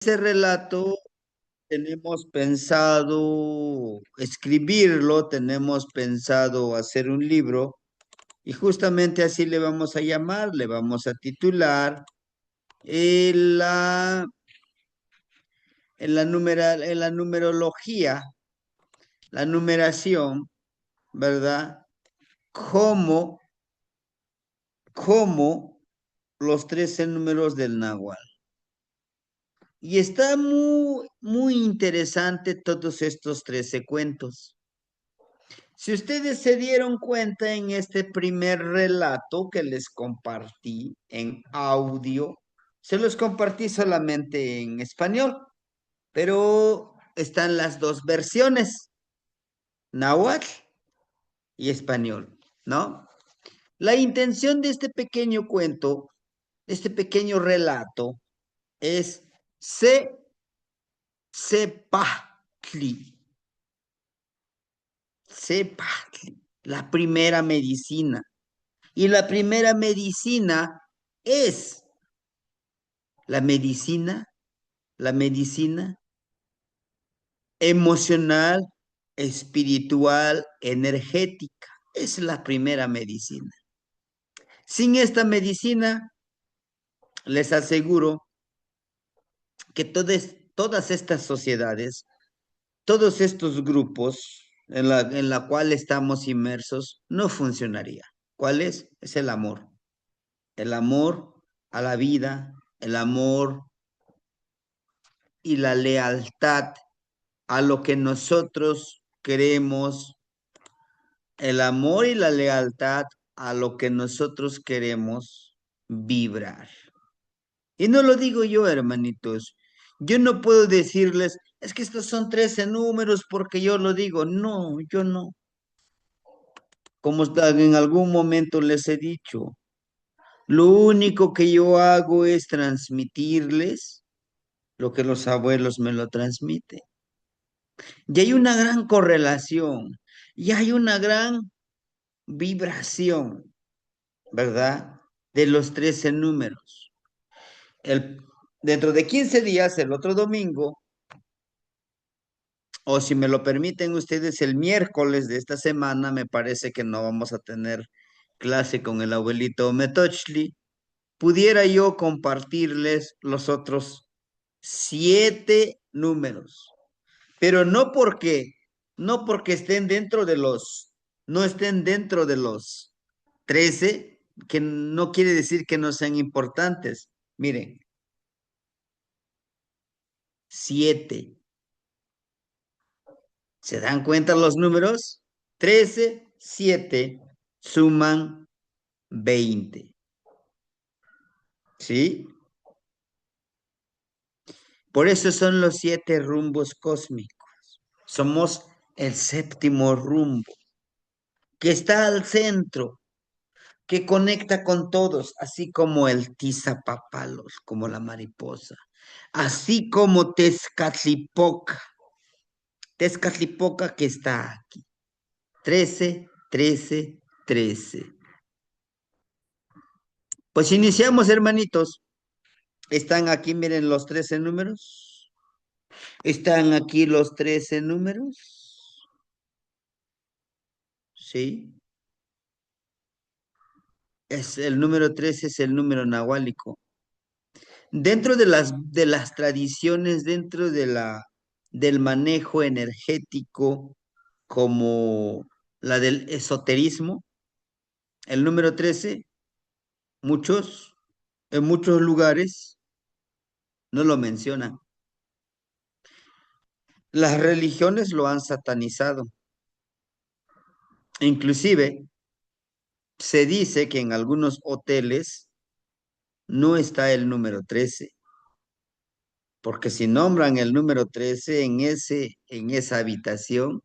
Ese relato tenemos pensado escribirlo, tenemos pensado hacer un libro y justamente así le vamos a llamar, le vamos a titular en en la numerología, la numeración, ¿verdad? Como, como los 13 números del Nahual. Y está muy interesante todos estos 13 cuentos. Si ustedes se dieron cuenta en este primer relato que les compartí en audio, se los compartí solamente en español, pero están las dos versiones, náhuatl y español, ¿no? La intención de este pequeño cuento, de este pequeño relato, es sepatli, sepatli, la primera medicina. Y la primera medicina es la medicina, la medicina emocional, espiritual, energética. Es la primera medicina. Sin esta medicina, les aseguro que todas estas sociedades, todos estos grupos en la cual estamos inmersos, no funcionaría. ¿Cuál es? Es el amor. El amor a la vida, el amor y la lealtad a lo que nosotros queremos, el amor y la lealtad a lo que nosotros queremos vibrar. Y no lo digo yo, hermanitos. Yo no puedo decirles, es que estos son 13 números porque yo lo digo. No, yo no. Como en algún momento les he dicho, lo único que yo hago es transmitirles lo que los abuelos me lo transmiten. Y hay una gran correlación, y hay una gran vibración, ¿verdad? De los 13 números. El, dentro de 15 días, el otro domingo, o si me lo permiten ustedes, el miércoles de esta semana, me parece que no vamos a tener clase con el abuelito Metochli, pudiera yo compartirles los otros 7 números. Pero no porque estén dentro de no estén dentro de los 13, que no quiere decir que no sean importantes. Miren, 7. ¿Se dan cuenta los números? 13, 7 suman 20. ¿Sí? Por eso son los 7 rumbos cósmicos. Somos el séptimo rumbo, que está al centro, que conecta con todos, así como el tizapapalos, como la mariposa, así como Tezcatlipoca, Tezcatlipoca que está aquí. 13, 13, 13. Pues iniciamos, hermanitos. Están aquí, miren los 13 números. Están aquí los 13 números. Sí. El número 13 es el número nahuálico. Dentro de las tradiciones, dentro del manejo energético, como la del esoterismo, el número 13, muchos, en muchos lugares, no lo mencionan. Las religiones lo han satanizado. Inclusive, se dice que en algunos hoteles no está el número 13, porque si nombran el número 13 en esa habitación,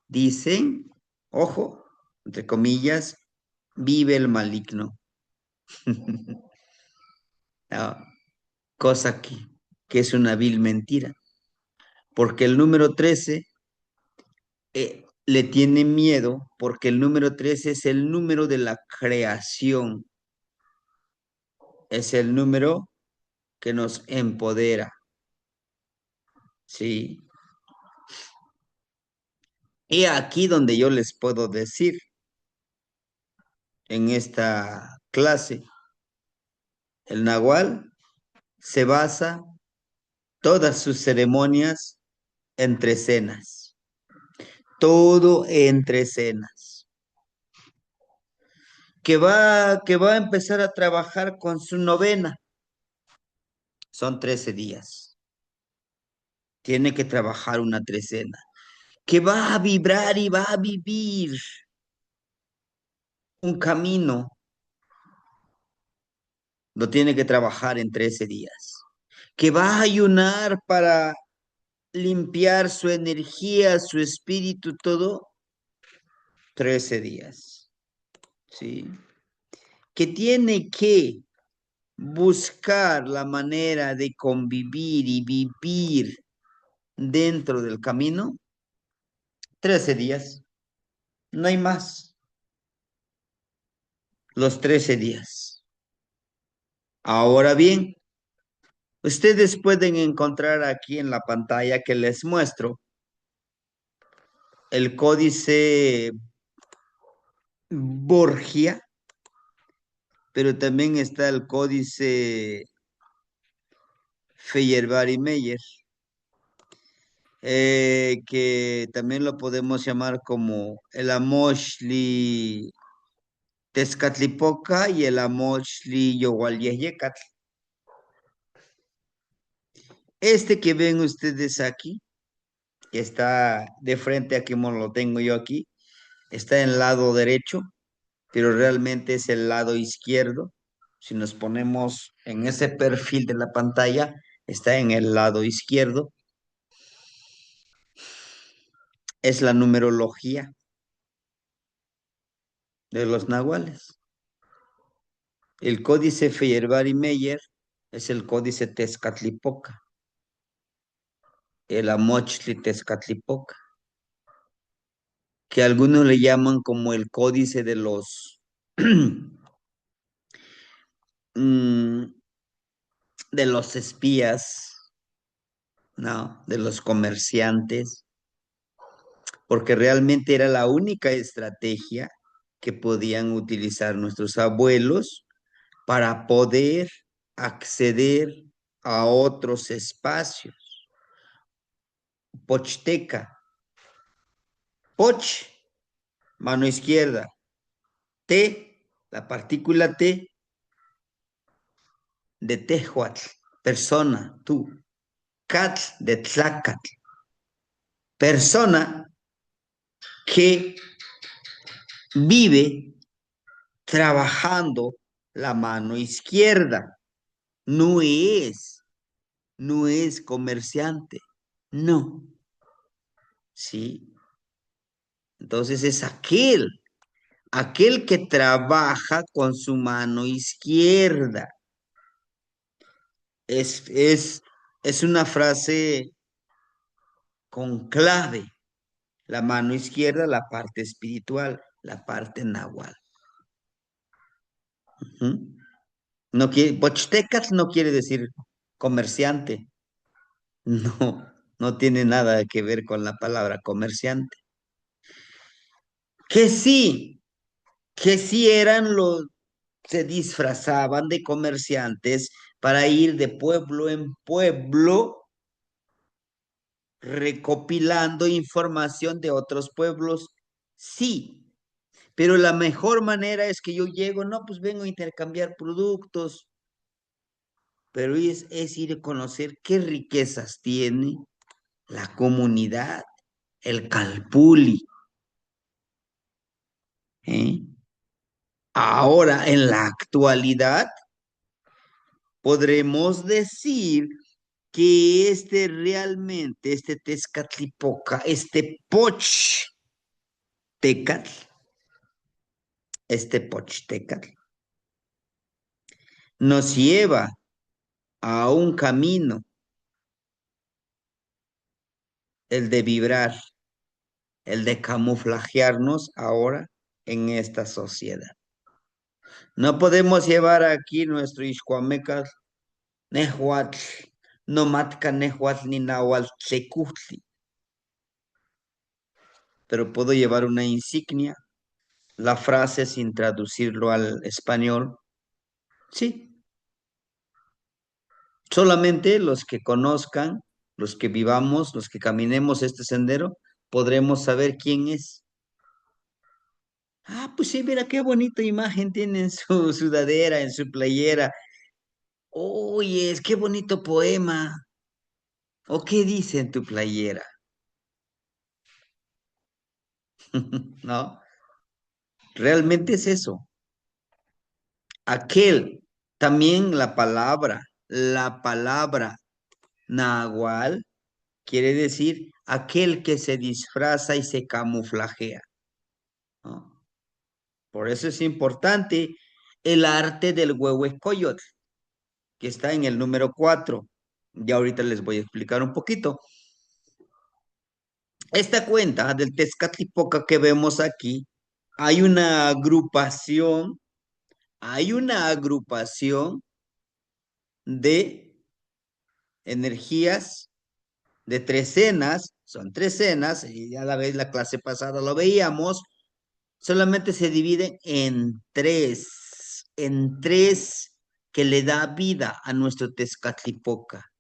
dicen, ojo, entre comillas, vive el maligno. Ah, cosa que es una vil mentira, porque el número 13 le tiene miedo, porque el número 13 es el número de la creación, es el número que nos empodera, ¿sí? Y aquí donde yo les puedo decir en esta clase, el Nahual se basa todas sus ceremonias entre cenas, todo entre cenas, que va a empezar a trabajar con su novena, son 13 días, tiene que trabajar una trecena, que va a vibrar y va a vivir un camino, lo tiene que trabajar en 13 días, que va a ayunar para limpiar su energía, su espíritu, todo, 13 días, ¿sí? Que tiene que buscar la manera de convivir y vivir dentro del camino, 13 días, no hay más, los 13 días. Ahora bien, ustedes pueden encontrar aquí en la pantalla que les muestro el códice Borgia, pero también está el códice Feyerabad-Meyer, que también lo podemos llamar como el Amoshli Tezcatlipoca y el Amoshli Yowalyehyecatl. Este que ven ustedes aquí, que está de frente a como lo tengo yo aquí, está en el lado derecho, pero realmente es el lado izquierdo. Si nos ponemos en ese perfil de la pantalla, está en el lado izquierdo. Es la numerología de los nahuales. El códice Feyerabad-Meyer es el códice Tezcatlipoca, el Amochli Tezcatlipoca, que algunos le llaman como el códice de los mm, de los espías, ¿no? De los comerciantes, porque realmente era la única estrategia que podían utilizar nuestros abuelos para poder acceder a otros espacios. Pochteca, Poch, mano izquierda, T, la partícula T de Tehuatl, persona, tú, Catl de Tlacatl, persona que vive trabajando la mano izquierda. No es, no es comerciante, no, ¿sí? Entonces es aquel que trabaja con su mano izquierda. Es, es, es una frase con clave. La mano izquierda, la parte espiritual, la parte náhuatl. ¿Mm? No quiere, Pochtecatl no quiere decir comerciante. No, no tiene nada que ver con la palabra comerciante. Que sí, que sí eran los, se disfrazaban de comerciantes para ir de pueblo en pueblo recopilando información de otros pueblos. Sí, pero la mejor manera es que yo llego, no, pues vengo a intercambiar productos, pero es ir a conocer qué riquezas tiene la comunidad, el Calpuli. ¿Eh? Ahora, en la actualidad, podremos decir que este Tezcatlipoca, este Tecat, este Tecat, nos lleva a un camino, el de vibrar, el de camuflajearnos ahora en esta sociedad. No podemos llevar aquí nuestro Ixcuamecas, Nehuatl, no matka nehuatl ni nahuatl tlekuhtli, pero puedo llevar una insignia, la frase sin traducirlo al español. Sí, solamente los que conozcan, los que vivamos, los que caminemos este sendero, podremos saber quién es. Ah, pues sí, mira qué bonita imagen tiene en su sudadera, en su playera. Oye, es qué bonito poema. ¿O qué dice en tu playera? ¿No? Realmente es eso. Aquel, también la palabra nahual quiere decir aquel que se disfraza y se camuflajea, ¿no? Por eso es importante el arte del huehuecoyotl, que está en el número 4. Ya ahorita les voy a explicar un poquito. Esta cuenta del Tezcatlipoca que vemos aquí, hay una agrupación, hay una agrupación de energías de trecenas, son trecenas, y ya la vez la clase pasada lo veíamos, solamente se dividen en tres que le da vida a nuestro Tezcatlipoca,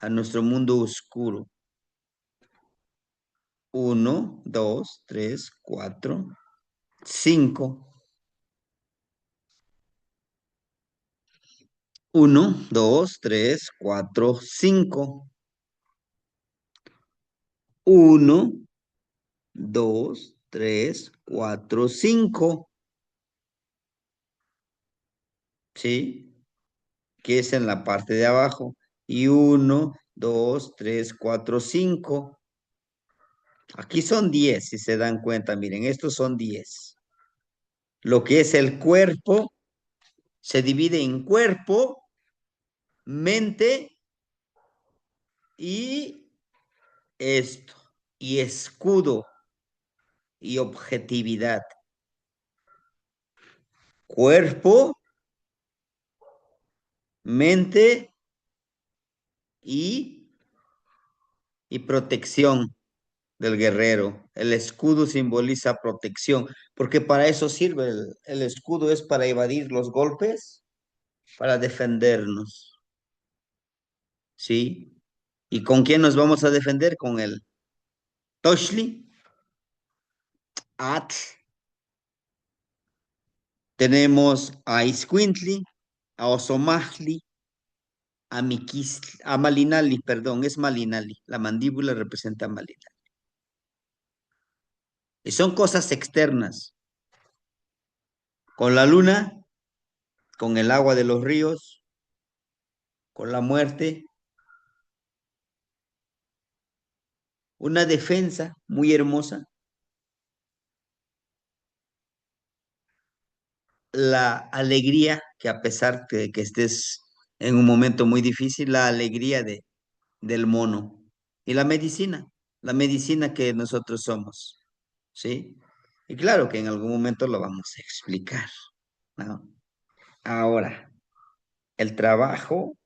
a nuestro mundo oscuro. Uno, dos, tres, cuatro, cinco. Uno, dos, tres, cuatro, cinco. Uno, dos, tres, cuatro, cinco. ¿Sí? Que es en la parte de abajo. Y uno, dos, tres, cuatro, cinco. Aquí son 10, si se dan cuenta. Miren, estos son 10. Lo que es el cuerpo se divide en cuerpo, mente y esto. Y escudo y objetividad. Cuerpo, mente y, y protección del guerrero. El escudo simboliza protección, porque para eso sirve. El escudo es para evadir los golpes, para defendernos. ¿Sí? ¿Y con quién nos vamos a defender? Con el Toshli, Atl, tenemos a Iscuintli, a Osomajli, a Miquistli, a Malinali, perdón, es Malinali. La mandíbula representa a Malinali. Y son cosas externas. Con la luna, con el agua de los ríos, con la muerte, una defensa muy hermosa, la alegría, que a pesar de que estés en un momento muy difícil, la alegría del mono y la medicina que nosotros somos, ¿sí? Y claro que en algún momento lo vamos a explicar, ¿no? Ahora, el trabajo,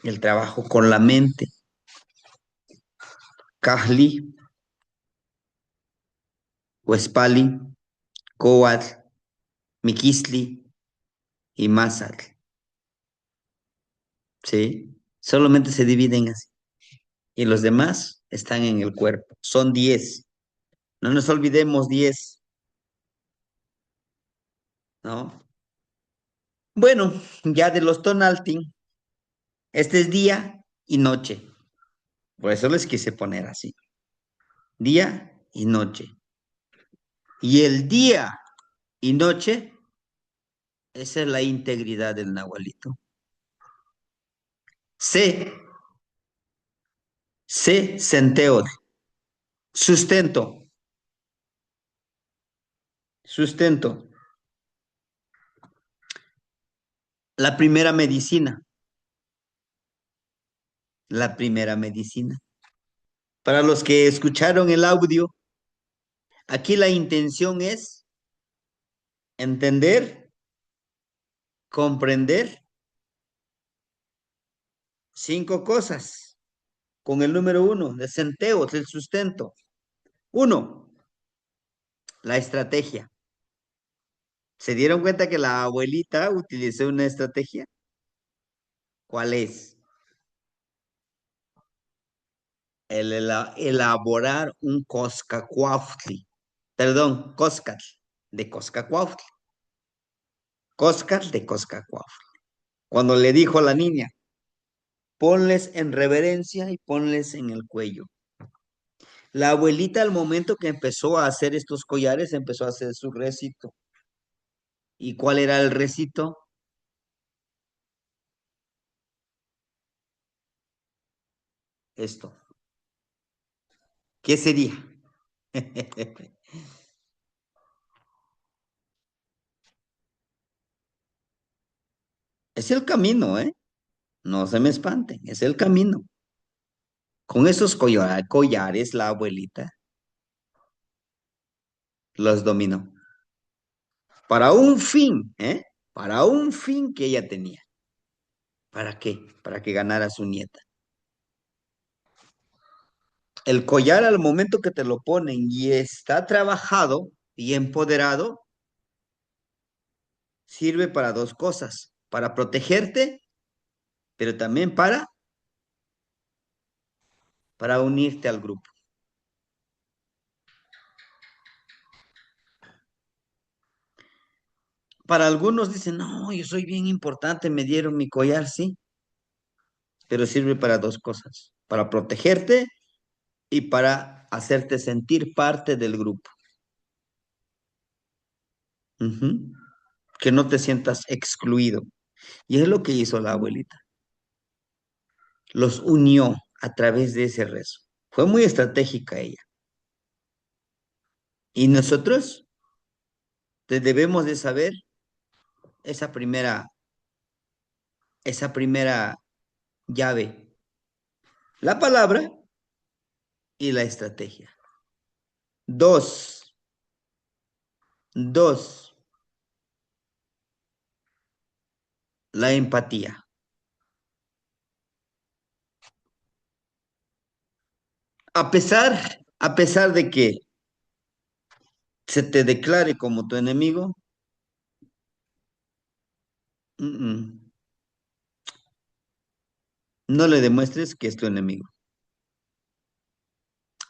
el trabajo con la mente, Kahli, Huespali, Coatl, Miquistli y Mazatl, ¿sí? Solamente se dividen así. Y los demás están en el cuerpo. Son 10. No nos olvidemos 10, ¿no? Bueno, ya de los Tonaltin, este es día y noche. Por eso les quise poner así. Día y noche. Y el día y noche, esa es la integridad del Nahualito. Se, centeod. Sustento. Sustento. La primera medicina. La primera medicina. Para los que escucharon el audio, aquí la intención es entender, comprender 5 cosas con el número 1, de centeos, el sustento. 1, la estrategia. ¿Se dieron cuenta que la abuelita utilizó una estrategia? ¿Cuál es? Elaborar un coscacuautli. Perdón, coscatl, de coscacuautli. Coscatl de coscacuautli. Cuando le dijo a la niña, ponles en reverencia y ponles en el cuello. La abuelita al momento que empezó a hacer estos collares, empezó a hacer su recito. ¿Y cuál era el recito? Esto. ¿Qué sería? Es el camino, ¿eh? No se me espanten, es el camino. Con esos collares, la abuelita los dominó. Para un fin, ¿eh? Para un fin que ella tenía. ¿Para qué? Para que ganara su nieta. El collar al momento que te lo ponen y está trabajado y empoderado, sirve para dos cosas. Para protegerte, pero también para unirte al grupo. Para algunos dicen, no, yo soy bien importante, me dieron mi collar, sí, pero sirve para dos cosas, para protegerte y para hacerte sentir parte del grupo. Ujú. Que no te sientas excluido. Y es lo que hizo la abuelita. Los unió a través de ese rezo. Fue muy estratégica ella. Y nosotros debemos de saber esa primera, esa primera llave, la palabra y la estrategia. Dos, dos, la empatía. A pesar de que se te declare como tu enemigo, mm, mm, no le demuestres que es tu enemigo.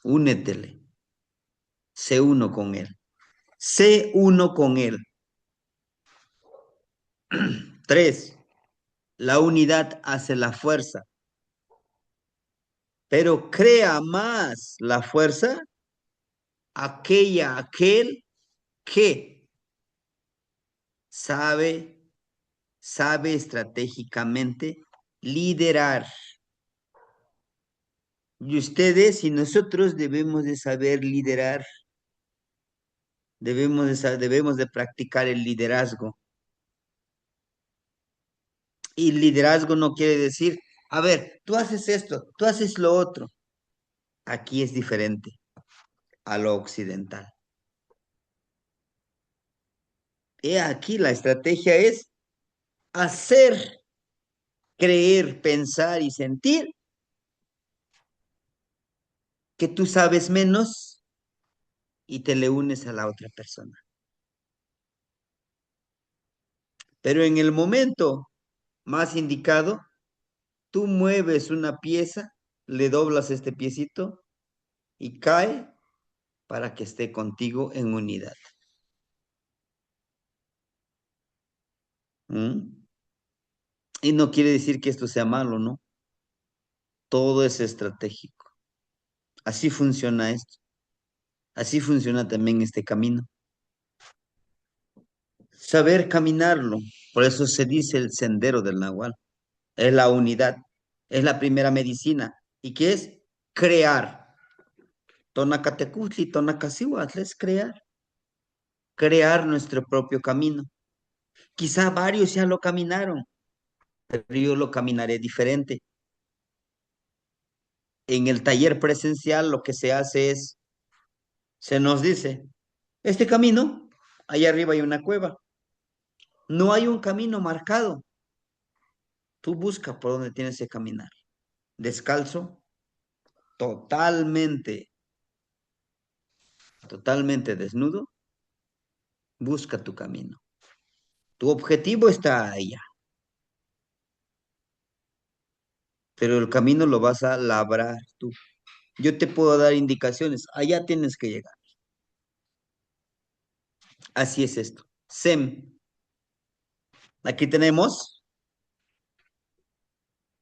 Únetele, sé uno con él. Sé uno con él. 3, la unidad hace la fuerza, pero crea más la fuerza aquel que sabe, sabe estratégicamente liderar. Y ustedes y nosotros debemos de saber liderar, debemos de practicar el liderazgo. Y liderazgo no quiere decir, a ver, tú haces esto, tú haces lo otro. Aquí es diferente a lo occidental. He aquí la estrategia es hacer, creer, pensar y sentir que tú sabes menos y te le unes a la otra persona. Pero en el momento más indicado, tú mueves una pieza, le doblas este piecito y cae para que esté contigo en unidad. ¿Mm? Y no quiere decir que esto sea malo, ¿no? Todo es estratégico. Así funciona esto. Así funciona también este camino. Saber caminarlo. Por eso se dice el sendero del Nahual. Es la unidad. Es la primera medicina. ¿Y qué es? Crear. Tonacatecutli, Tonacasihuatl es crear. Crear nuestro propio camino. Quizá varios ya lo caminaron, pero yo lo caminaré diferente. En el taller presencial lo que se hace es, se nos dice, este camino, allá arriba hay una cueva. No hay un camino marcado. Tú busca por dónde tienes que caminar. Descalzo, totalmente, totalmente desnudo, busca tu camino. Tu objetivo está allá, pero el camino lo vas a labrar tú. Yo te puedo dar indicaciones, allá tienes que llegar. Así es esto. SEM, aquí tenemos,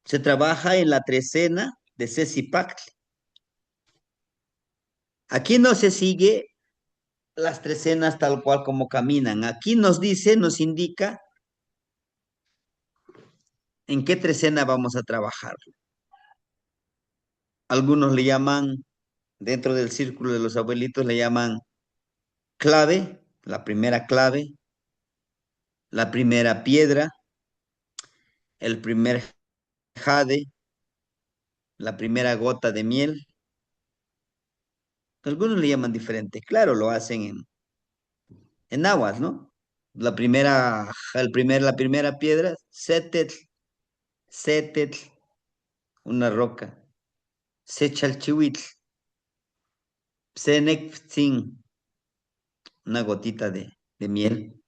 se trabaja en la trecena de Ceci-Pactli. Aquí no se sigue las trecenas tal cual como caminan. Aquí nos dice, nos indica en qué trecena vamos a trabajar. Algunos le llaman, dentro del círculo de los abuelitos, le llaman clave, la primera piedra, el primer jade, la primera gota de miel. Algunos le llaman diferente. Claro, lo hacen en aguas, ¿no? La primera piedra, setetl, setetl, una roca. Sechalchihuitl, Psenectzin, una gotita de miel.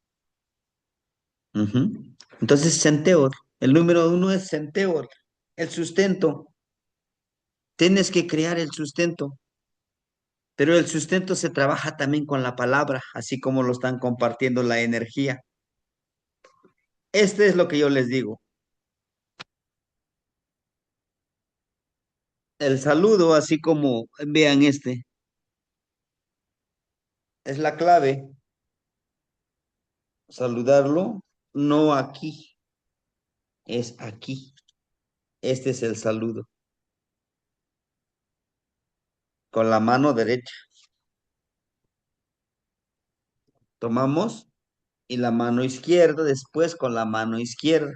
Ujú. Entonces, Centeor, el número uno es Centeor, el sustento. Tienes que crear el sustento, pero el sustento se trabaja también con la palabra, así como lo están compartiendo la energía. Este es lo que yo les digo. El saludo, así como vean este, es la clave. Saludarlo, no aquí, es aquí. Este es el saludo, con la mano derecha. Tomamos y la mano izquierda después con la mano izquierda.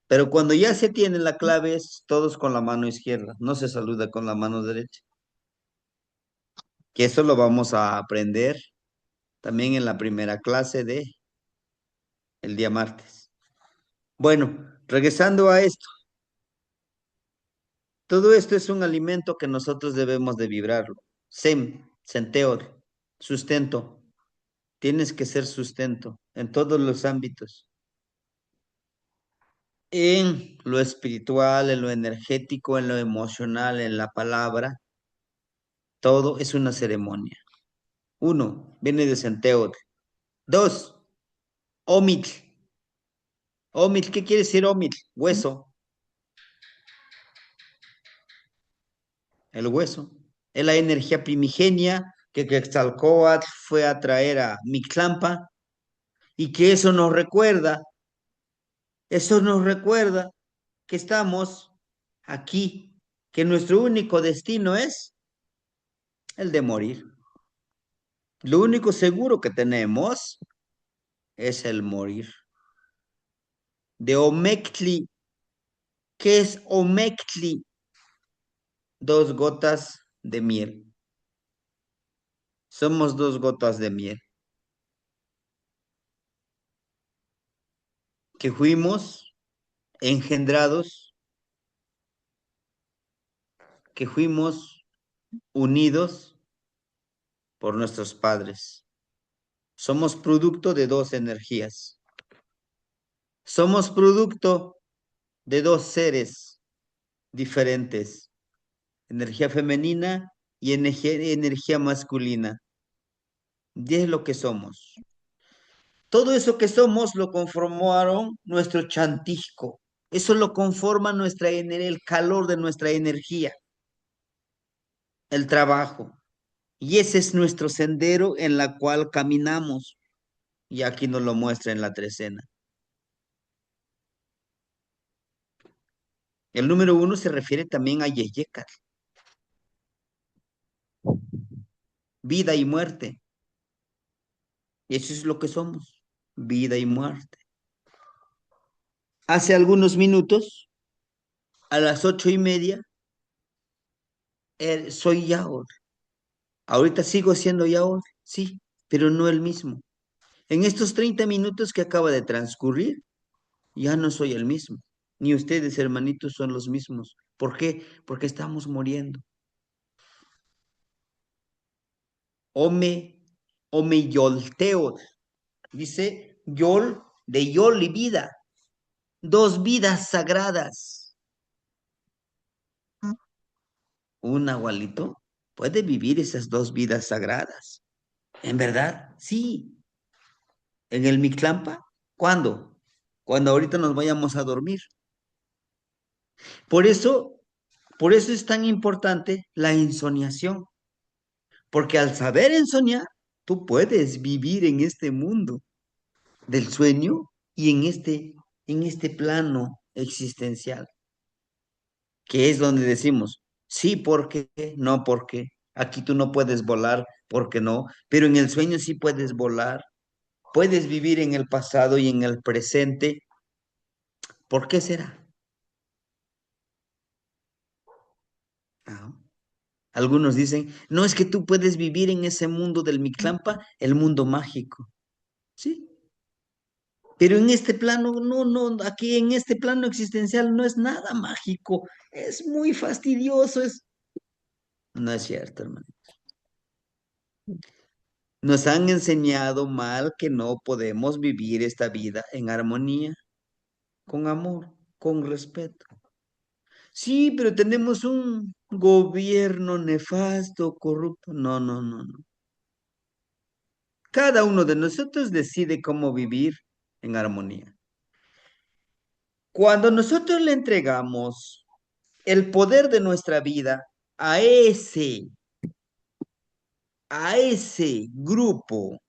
Pero cuando ya se tiene la clave es todos con la mano izquierda, no se saluda con la mano derecha. Que eso lo vamos a aprender también en la primera clase de el día martes. Bueno, regresando a esto, todo esto es un alimento que nosotros debemos de vibrarlo. Senteor, sustento. Tienes que ser sustento en todos los ámbitos. En lo espiritual, en lo energético, en lo emocional, en la palabra, todo es una ceremonia. Uno, viene de Centeotl. Dos, Omitl. Omitl, ¿qué quiere decir Omitl? Hueso, el hueso. Es la energía primigenia que Quetzalcóatl fue a traer a Mictlampa y que eso nos recuerda que estamos aquí, que nuestro único destino es el de morir. Lo único seguro que tenemos es el morir. De Omectli, ¿qué es Omectli? Dos gotas de miel. Somos dos gotas de miel que fuimos engendrados, que fuimos unidos por nuestros padres. Somos producto de dos energías. Somos producto de dos seres diferentes, energía femenina y energía masculina. Y es lo que somos. Todo eso que somos lo conformaron nuestro chantisco. Eso lo conforma el calor de nuestra energía, el trabajo. Y ese es nuestro sendero en la cual caminamos. Y aquí nos lo muestra en la trecena. El número uno se refiere también a Yeyekat, vida y muerte. Y eso es lo que somos, vida y muerte. Hace algunos minutos, a las 8:30, soy Yaor. Ahorita sigo siendo Yaor, sí, pero no el mismo. En estos 30 minutos que acaba de transcurrir, ya no soy el mismo. Ni ustedes, hermanitos, son los mismos. ¿Por qué? Porque estamos muriendo. Ome, ome yolteo. Dice yol, de yol y vida. Dos vidas sagradas. Un agualito puede vivir esas dos vidas sagradas. ¿En verdad? Sí. ¿En el Mictlampa? ¿Cuándo? Cuando ahorita nos vayamos a dormir. Por eso, por eso es tan importante la insoniación. Porque al saber ensoñar, tú puedes vivir en este mundo del sueño y en este plano existencial, que es donde decimos, sí, porque, no porque. Aquí tú no puedes volar, porque no, pero en el sueño sí puedes volar. Puedes vivir en el pasado y en el presente. ¿Por qué será? Ah, algunos dicen, no es que tú puedes vivir en ese mundo del Mictlampa, el mundo mágico. Sí, pero en este plano, no, no, aquí en este plano existencial no es nada mágico, es muy fastidioso, es... No es cierto, hermano. Nos han enseñado mal que no podemos vivir esta vida en armonía, con amor, con respeto. Sí, pero tenemos un gobierno nefasto, corrupto. No, no, no, no. Cada uno de nosotros decide cómo vivir en armonía. Cuando nosotros le entregamos el poder de nuestra vida a ese grupo,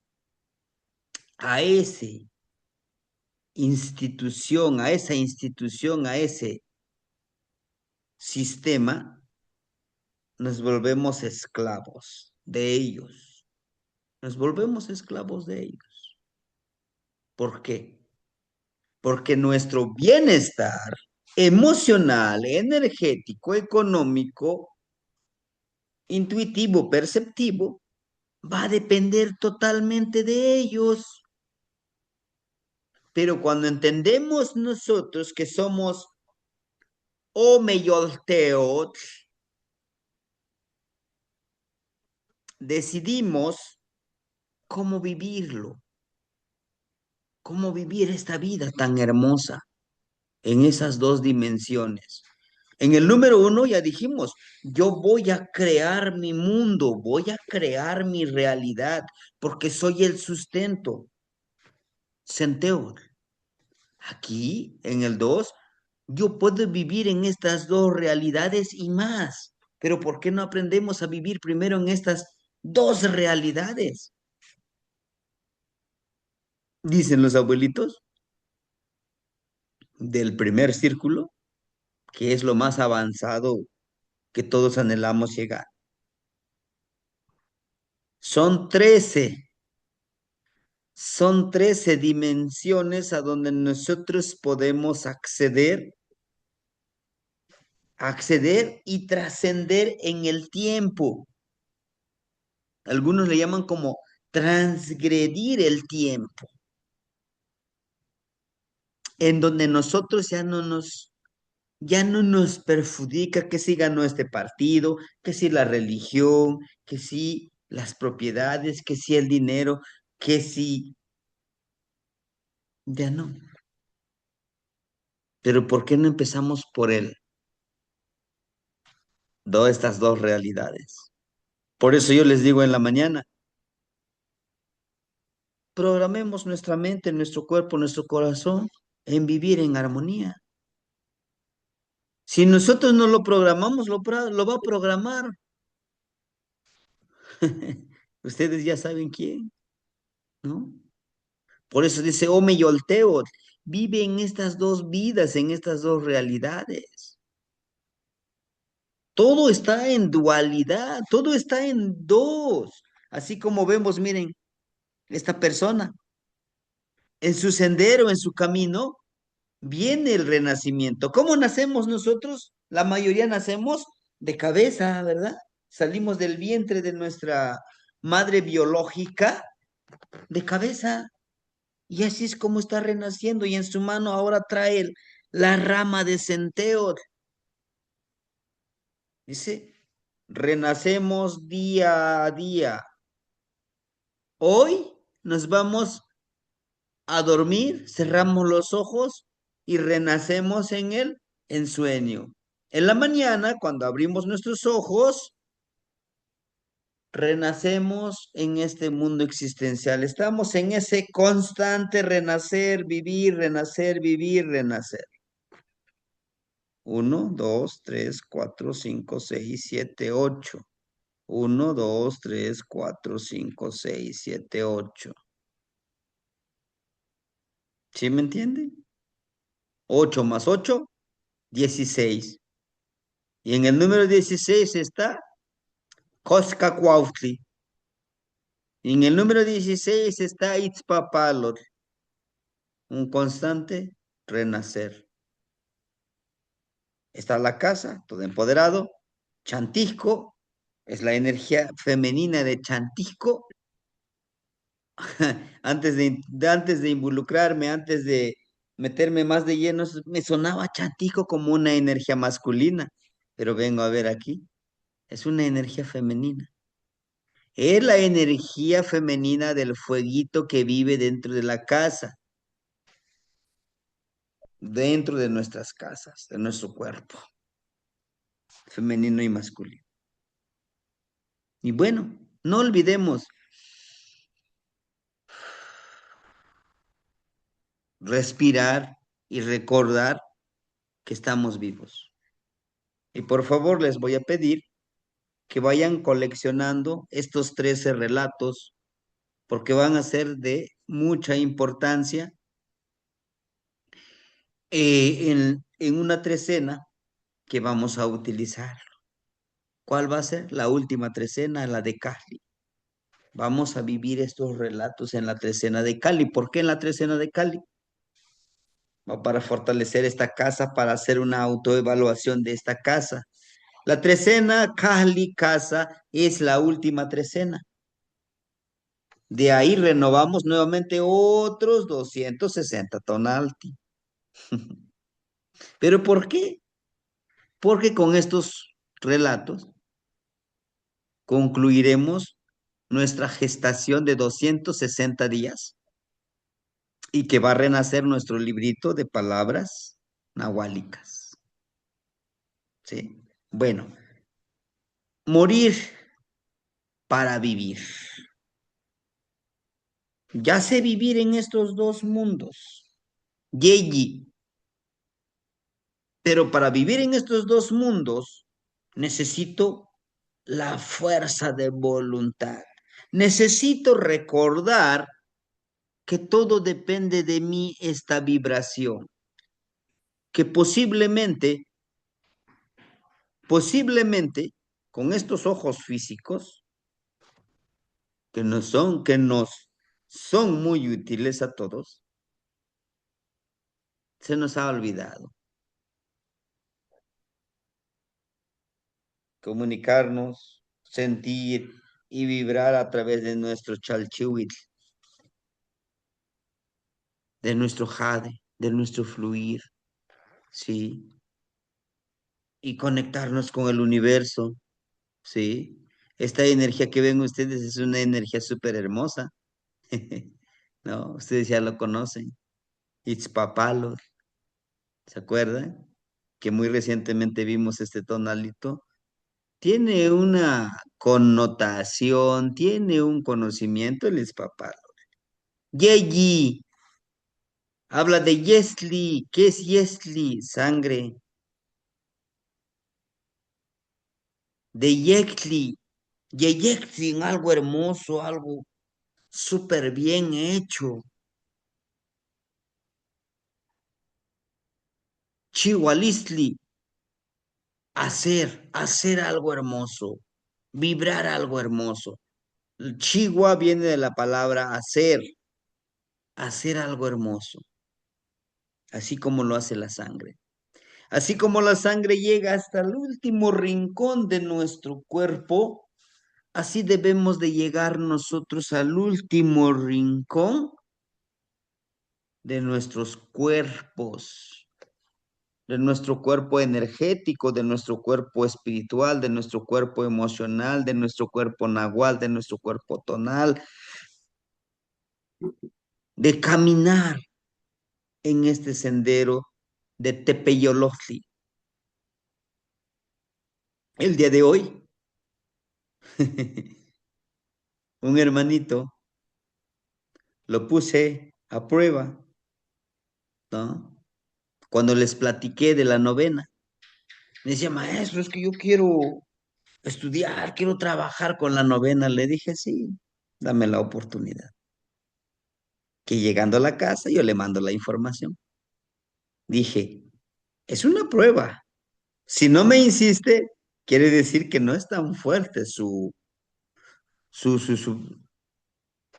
a ese institución, a esa institución, a ese sistema, nos volvemos esclavos de ellos. Nos volvemos esclavos de ellos. ¿Por qué? Porque nuestro bienestar emocional, energético, económico, intuitivo, perceptivo, va a depender totalmente de ellos. Pero cuando entendemos nosotros que somos Omeyolteot, decidimos cómo vivirlo, cómo vivir esta vida tan hermosa en esas dos dimensiones. En el número uno ya dijimos, yo voy a crear mi mundo, voy a crear mi realidad, porque soy el sustento. Centeo. Aquí, en el 2, yo puedo vivir en estas dos realidades y más. Pero ¿por qué no aprendemos a vivir primero en estas dos realidades? Dicen los abuelitos del primer círculo, que es lo más avanzado que todos anhelamos llegar. Son 13, son 13 dimensiones a donde nosotros podemos acceder y trascender en el tiempo. Algunos le llaman como transgredir el tiempo, en donde nosotros ya no nos perjudica que si ganó este partido, que si la religión, que si las propiedades, que si el dinero, que si ya no. Pero ¿por qué no empezamos por estas dos realidades? Por eso yo les digo en la mañana, programemos nuestra mente, nuestro cuerpo, nuestro corazón en vivir en armonía. Si nosotros no lo programamos, lo va a programar. Ustedes ya saben quién, ¿no? Por eso dice, oh me yolteo, vive en estas dos vidas, en estas dos realidades. Todo está en dualidad, todo está en dos. Así como vemos, miren, esta persona, en su sendero, en su camino, viene el renacimiento. ¿Cómo nacemos nosotros? La mayoría nacemos de cabeza, ¿verdad? Salimos del vientre de nuestra madre biológica de cabeza. Y así es como está renaciendo. Y en su mano ahora trae la rama de centeo. Dice, renacemos día a día. Hoy nos vamos a dormir, cerramos los ojos y renacemos en el ensueño. En la mañana, cuando abrimos nuestros ojos, renacemos en este mundo existencial. Estamos en ese constante renacer, vivir, renacer, vivir, renacer. 1, 2, 3, 4, 5, 6, 7, 8. 1, 2, 3, 4, 5, 6, 7, 8. ¿Sí me entienden? 8 más 8, 16. Y en el número 16 está Coscacuautli. Y en el número 16 está Itzpapalot, un constante renacer. Está la casa, todo empoderado. Chantisco es la energía femenina de Chantisco. Antes de involucrarme, antes de meterme más de lleno, me sonaba Chantisco como una energía masculina. Pero vengo a ver aquí, es una energía femenina. Es la energía femenina del fueguito que vive dentro de la casa, dentro de nuestras casas, de nuestro cuerpo, femenino y masculino. Y bueno, no olvidemos respirar y recordar que estamos vivos. Y por favor les voy a pedir que vayan coleccionando estos 13 relatos porque van a ser de mucha importancia en una trecena que vamos a utilizar. ¿Cuál va a ser? La última trecena, la de Cali. Vamos a vivir estos relatos en la trecena de Cali. ¿Por qué en la trecena de Cali? Va para fortalecer esta casa, para hacer una autoevaluación de esta casa. La trecena Cali Casa es la última trecena. De ahí renovamos nuevamente otros 260 tonalti. ¿Pero por qué? Porque con estos relatos concluiremos nuestra gestación de 260 días y que va a renacer nuestro librito de palabras nahuálicas. ¿Sí? Bueno, morir para vivir. Ya sé vivir en estos dos mundos. Yeyi. Pero para vivir en estos dos mundos necesito la fuerza de voluntad. Necesito recordar que todo depende de mí, esta vibración, que posiblemente, con estos ojos físicos, que nos son muy útiles a todos, se nos ha olvidado comunicarnos, sentir y vibrar a través de nuestro chalchihuitl, de nuestro jade, de nuestro fluir, ¿sí? Y conectarnos con el universo, ¿sí? Esta energía que ven ustedes es una energía súper hermosa, ¿no? Ustedes ya lo conocen. Itzpapalo, ¿se acuerdan? Que muy recientemente vimos este tonalito. Tiene una connotación, tiene un conocimiento el Itzpapalo. Yeyi, habla de Yesli. ¿Qué es Yesli? Sangre. De Yexli. Yeyexli, algo hermoso, algo súper bien hecho. Chihualistli, hacer algo hermoso, vibrar algo hermoso. Chihuahua viene de la palabra hacer algo hermoso, así como lo hace la sangre. Así como la sangre llega hasta el último rincón de nuestro cuerpo, así debemos de llegar nosotros al último rincón de nuestros cuerpos, de nuestro cuerpo energético, de nuestro cuerpo espiritual, de nuestro cuerpo emocional, de nuestro cuerpo nahual, de nuestro cuerpo tonal, de caminar en este sendero de Tepeyolojli. El día de hoy, un hermanito lo puse a prueba, ¿no? Cuando les platiqué de la novena, me decía, maestro, es que yo quiero estudiar, quiero trabajar con la novena. Le dije, sí, dame la oportunidad. Que llegando a la casa yo le mando la información. Dije, es una prueba. Si no me insiste, quiere decir que no es tan fuerte su, su, su,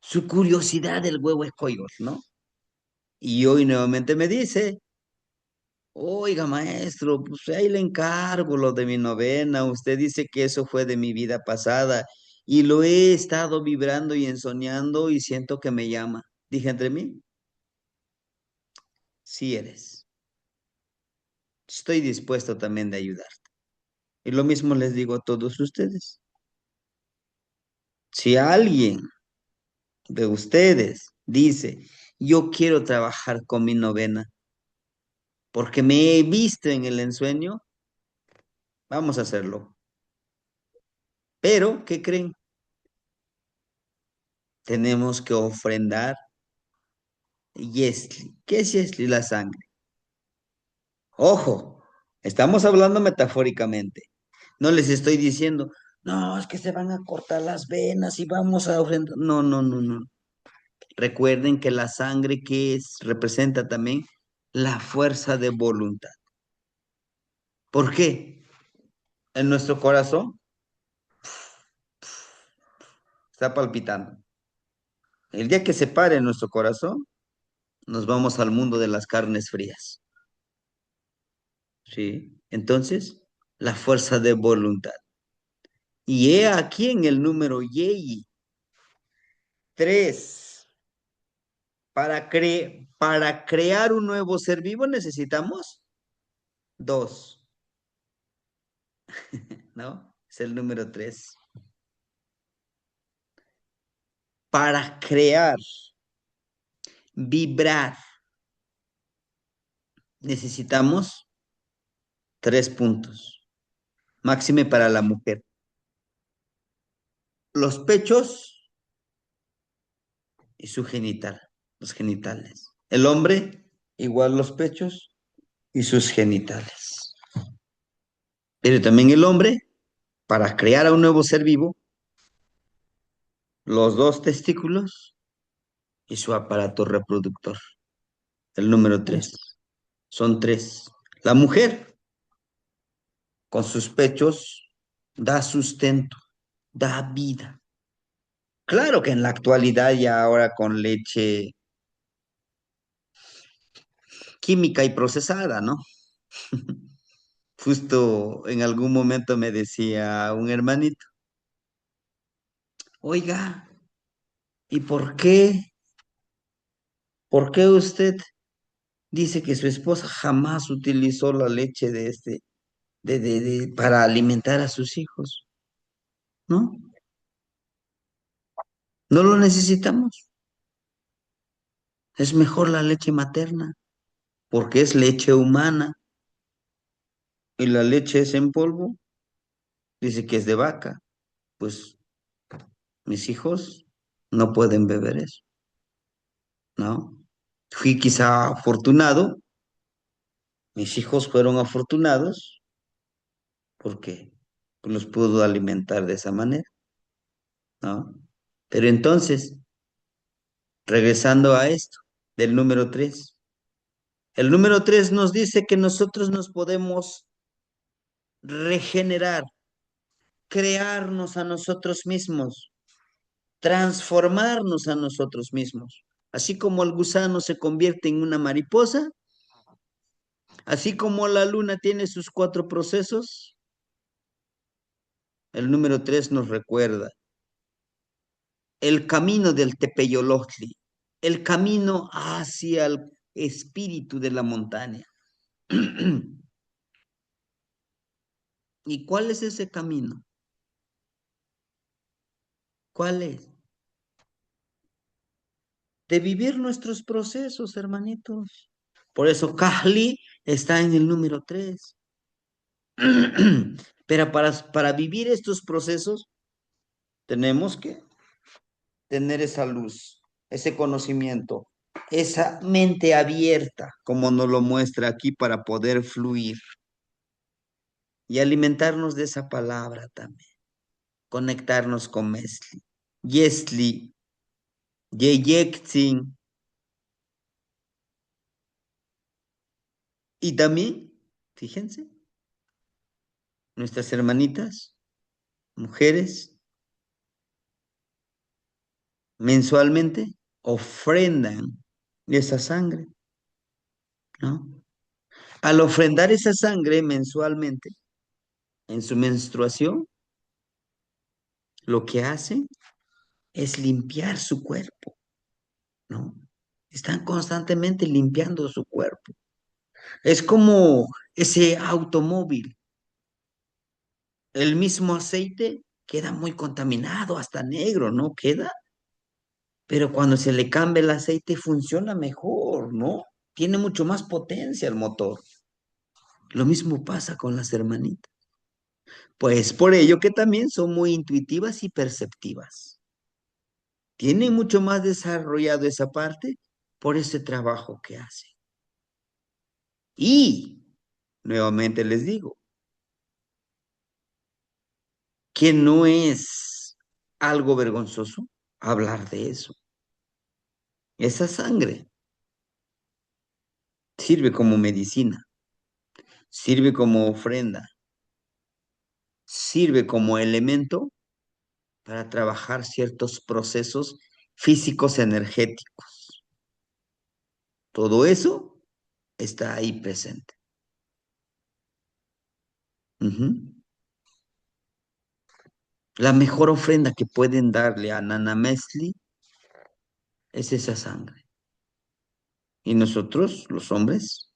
su curiosidad del huevo escollo, ¿no? Y hoy nuevamente me dice, oiga, maestro, pues ahí le encargo lo de mi novena. Usted dice que eso fue de mi vida pasada y lo he estado vibrando y ensoñando y siento que me llama. Dije entre mí, sí eres. Estoy dispuesto también de ayudar. Y lo mismo les digo a todos ustedes. Si alguien de ustedes dice, yo quiero trabajar con mi novena porque me he visto en el ensueño, vamos a hacerlo. Pero, ¿qué creen? Tenemos que ofrendar Yesli. ¿Qué es Yesli? La sangre. Ojo, estamos hablando metafóricamente. No les estoy diciendo, no, es que se van a cortar las venas y vamos a ofrendar. No, no, no, no. Recuerden que la sangre que es, representa también la fuerza de voluntad. ¿Por qué? En nuestro corazón está palpitando. El día que se pare nuestro corazón, nos vamos al mundo de las carnes frías. ¿Sí? Entonces, la fuerza de voluntad. Y he aquí en el número Y, 3. Para crear un nuevo ser vivo necesitamos dos, ¿no? Es el número 3. Para crear, vibrar, necesitamos 3 puntos. Máxime para la mujer. Los pechos y su genital, los genitales. El hombre, igual los pechos y sus genitales. Pero también el hombre, para crear a un nuevo ser vivo, los 2 testículos y su aparato reproductor. El número 3. Son 3. La mujer, con sus pechos, da sustento, da vida. Claro que en la actualidad ya ahora con leche química y procesada, ¿no? Justo en algún momento me decía un hermanito, oiga, ¿y por qué? ¿Por qué usted dice que su esposa jamás utilizó la leche de para alimentar a sus hijos? ¿No? No lo necesitamos. Es mejor la leche materna, porque es leche humana y la leche es en polvo, dice que es de vaca. Pues mis hijos no pueden beber eso, ¿no? Fui quizá afortunado, mis hijos fueron afortunados porque los pudo alimentar de esa manera, ¿no? Pero entonces, regresando a esto, del número 3, el número 3 nos dice que nosotros nos podemos regenerar, crearnos a nosotros mismos, transformarnos a nosotros mismos. Así como el gusano se convierte en una mariposa, así como la luna tiene sus 4 procesos, el número 3 nos recuerda el camino del Tepeyolojli. el camino hacia el espíritu de la montaña. ¿Y cuál es ese camino? ¿Cuál es? De vivir nuestros procesos, hermanitos. Por eso Kahli está en el número 3. Pero para vivir estos procesos tenemos que tener esa luz, ese conocimiento, esa mente abierta, como nos lo muestra aquí, para poder fluir y alimentarnos de esa palabra también, conectarnos con Mesli, Yesli, Yeyektzin, y también, fíjense, nuestras hermanitas, mujeres, mensualmente ofrendan esa sangre, ¿no? Al ofrendar esa sangre mensualmente en su menstruación, lo que hacen es limpiar su cuerpo, ¿no? Están constantemente limpiando su cuerpo. Es como ese automóvil, el mismo aceite queda muy contaminado, hasta negro, ¿no? Queda, pero cuando se le cambia el aceite funciona mejor, ¿no? Tiene mucho más potencia el motor. Lo mismo pasa con las hermanitas. Pues por ello que también son muy intuitivas y perceptivas. Tienen mucho más desarrollado esa parte por ese trabajo que hacen. Y nuevamente les digo que no es algo vergonzoso hablar de eso. Esa sangre sirve como medicina, sirve como ofrenda, sirve como elemento para trabajar ciertos procesos físicos energéticos. Todo eso está ahí presente. Ujú. La mejor ofrenda que pueden darle a Nana Mesli es esa sangre. Y nosotros, los hombres,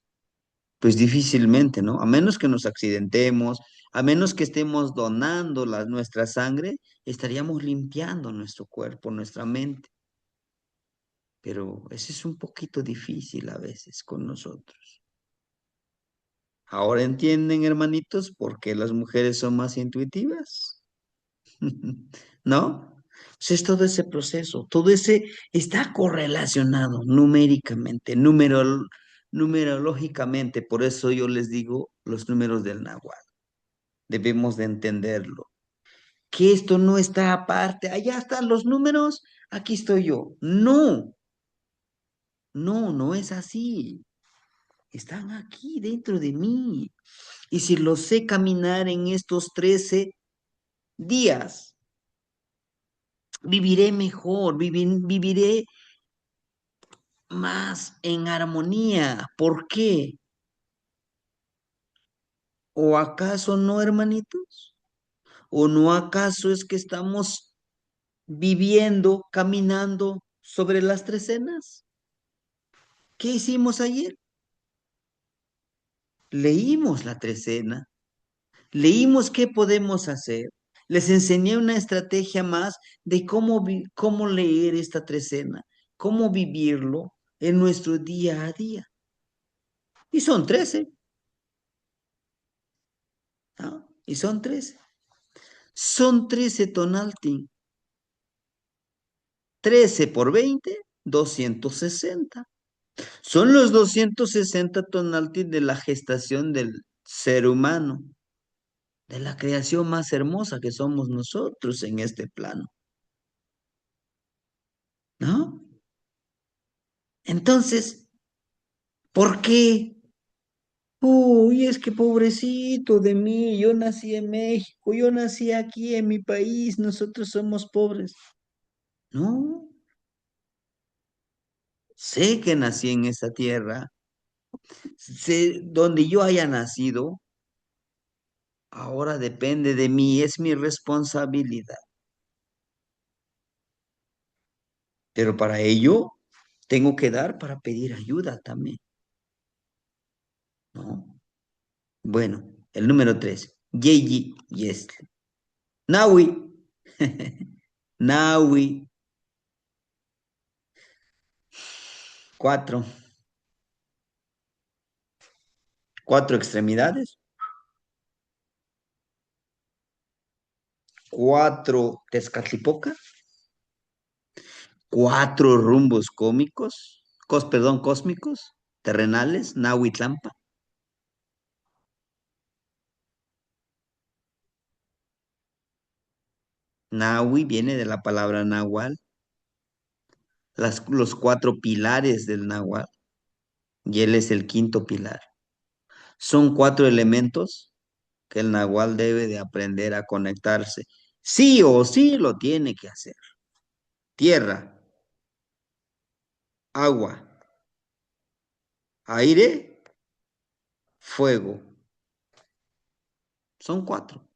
pues difícilmente, ¿no? A menos que nos accidentemos, a menos que estemos donando nuestra sangre, estaríamos limpiando nuestro cuerpo, nuestra mente. Pero eso es un poquito difícil a veces con nosotros. Ahora entienden, hermanitos, por qué las mujeres son más intuitivas. ¿No? Pues es todo ese proceso, todo ese está correlacionado numéricamente, numerológicamente, por eso yo les digo los números del náhuatl. Debemos de entenderlo. Que esto no está aparte, allá están los números, aquí estoy yo. No, no, no es así. Están aquí dentro de mí. Y si lo sé caminar en estos 13 días, viviré mejor, viviré más en armonía. ¿Por qué? ¿O acaso no, hermanitos? ¿O no acaso es que estamos viviendo, caminando sobre las trecenas? ¿Qué hicimos ayer? Leímos la trecena, leímos qué podemos hacer. Les enseñé una estrategia más de cómo leer esta trecena, cómo vivirlo en nuestro día a día. Y son 13, ¿no? Y son 13. Son 13 tonalti. 13 por 20, 260. Son los 260 tonaltis de la gestación del ser humano, de la creación más hermosa que somos nosotros en este plano, ¿no? Entonces, ¿por qué? Uy, es que pobrecito de mí, yo nací en México, yo nací aquí en mi país, nosotros somos pobres. No, sé que nací en esta tierra, sé donde yo haya nacido, ahora depende de mí, es mi responsabilidad. Pero para ello Tengo que dar para pedir ayuda también, ¿no? Bueno, el número 3. Yeji Yes. Naui. Naui. 4. 4 extremidades. 4 Tezcatlipoca. 4 rumbos cómicos. Perdón, cósmicos. Terrenales. Nahui Tlampa. Nahui viene de la palabra nahual. Los 4 pilares del nahual. Y él es el quinto pilar. Son 4 elementos que el nahual debe de aprender a conectarse. Sí o sí lo tiene que hacer. Tierra, agua, aire, fuego. Son 4.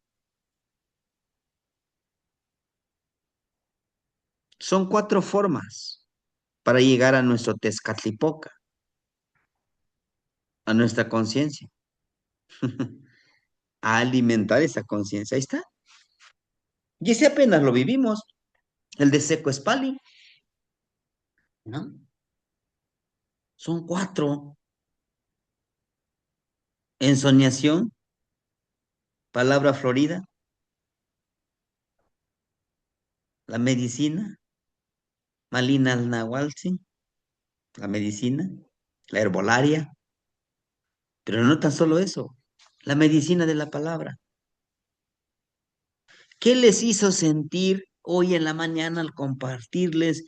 Son 4 formas para llegar a nuestro Tezcatlipoca, a nuestra conciencia, a alimentar esa conciencia. Ahí está. Y ese apenas lo vivimos, el de Seco Espali, ¿no? Son 4. Ensoñación, palabra florida, la medicina, Malina al Nahualtzin, la medicina, la herbolaria, pero no tan solo eso, la medicina de la palabra. ¿Qué les hizo sentir hoy en la mañana al compartirles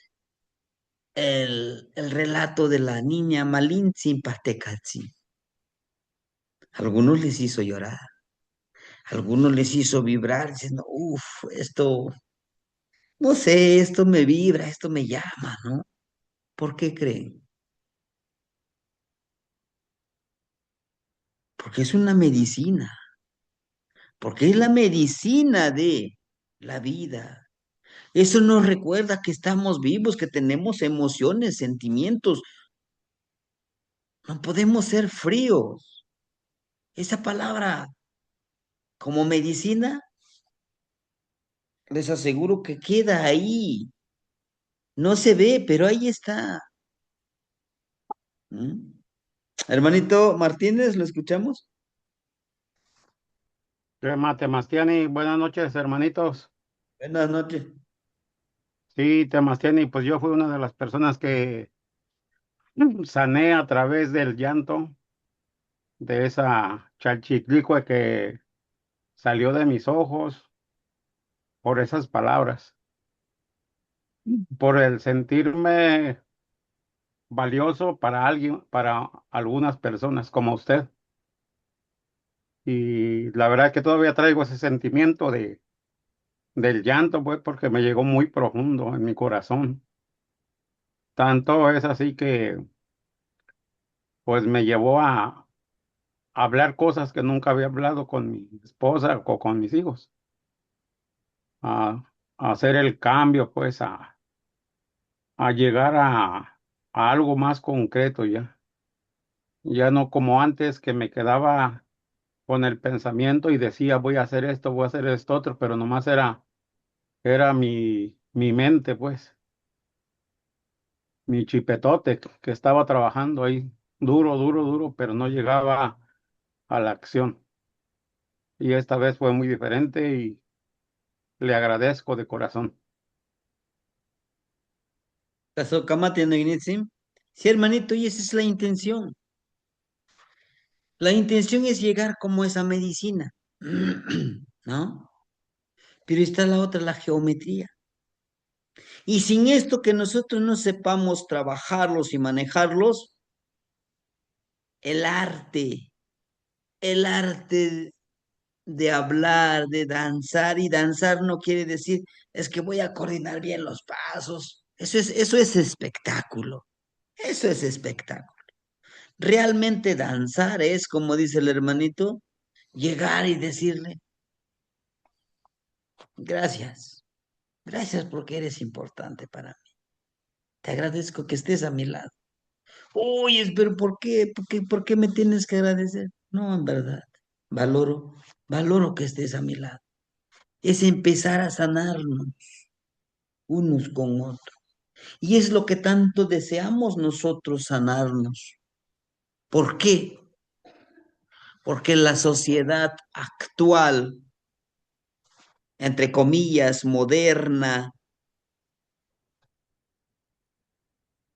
el relato de la niña Malintzin Pastecatzi? Algunos les hizo llorar, algunos les hizo vibrar diciendo, uff, esto, no sé, esto me vibra, esto me llama, ¿no? ¿Por qué creen? Porque es una medicina, porque es la medicina de la vida. Eso nos recuerda que estamos vivos, que tenemos emociones, sentimientos. No podemos ser fríos. Esa palabra como medicina, les aseguro que queda ahí. No se ve, pero ahí está. ¿Mm? Hermanito Martínez, ¿lo escuchamos? Temastiani, buenas noches, hermanitos. Buenas noches. Sí, Temastiani, pues yo fui una de las personas que sané a través del llanto de esa chalchiclicue que salió de mis ojos por esas palabras, por el sentirme valioso para alguien, para algunas personas como usted. Y la verdad que todavía traigo ese sentimiento del llanto, pues, porque me llegó muy profundo en mi corazón. Tanto es así que, pues, me llevó a hablar cosas que nunca había hablado con mi esposa o con mis hijos, a, a hacer el cambio, pues, a llegar a algo más concreto ya. Ya no como antes que me quedaba con el pensamiento y decía voy a hacer esto, voy a hacer esto otro, pero nomás era mi mente, pues, mi chipetote que estaba trabajando ahí duro, duro, duro, pero no llegaba a la acción. Y esta vez fue muy diferente y le agradezco de corazón. Pasó Kamate no Ignitsim. Sí, hermanito, y esa es la intención. La intención es llegar como esa medicina, ¿no? Pero está la otra, la geometría. Y sin esto que nosotros no sepamos trabajarlos y manejarlos, el arte, el arte de hablar, de danzar, y danzar no quiere decir, es que voy a coordinar bien los pasos. Eso es espectáculo. Eso es espectáculo. Realmente danzar es, como dice el hermanito, llegar y decirle, gracias, gracias porque eres importante para mí. Te agradezco que estés a mi lado. Oye, pero ¿por qué? ¿Por qué me tienes que agradecer? No, en verdad, valoro, valoro que estés a mi lado. Es empezar a sanarnos unos con otros. Y es lo que tanto deseamos nosotros sanarnos. ¿Por qué? Porque la sociedad actual, entre comillas, moderna,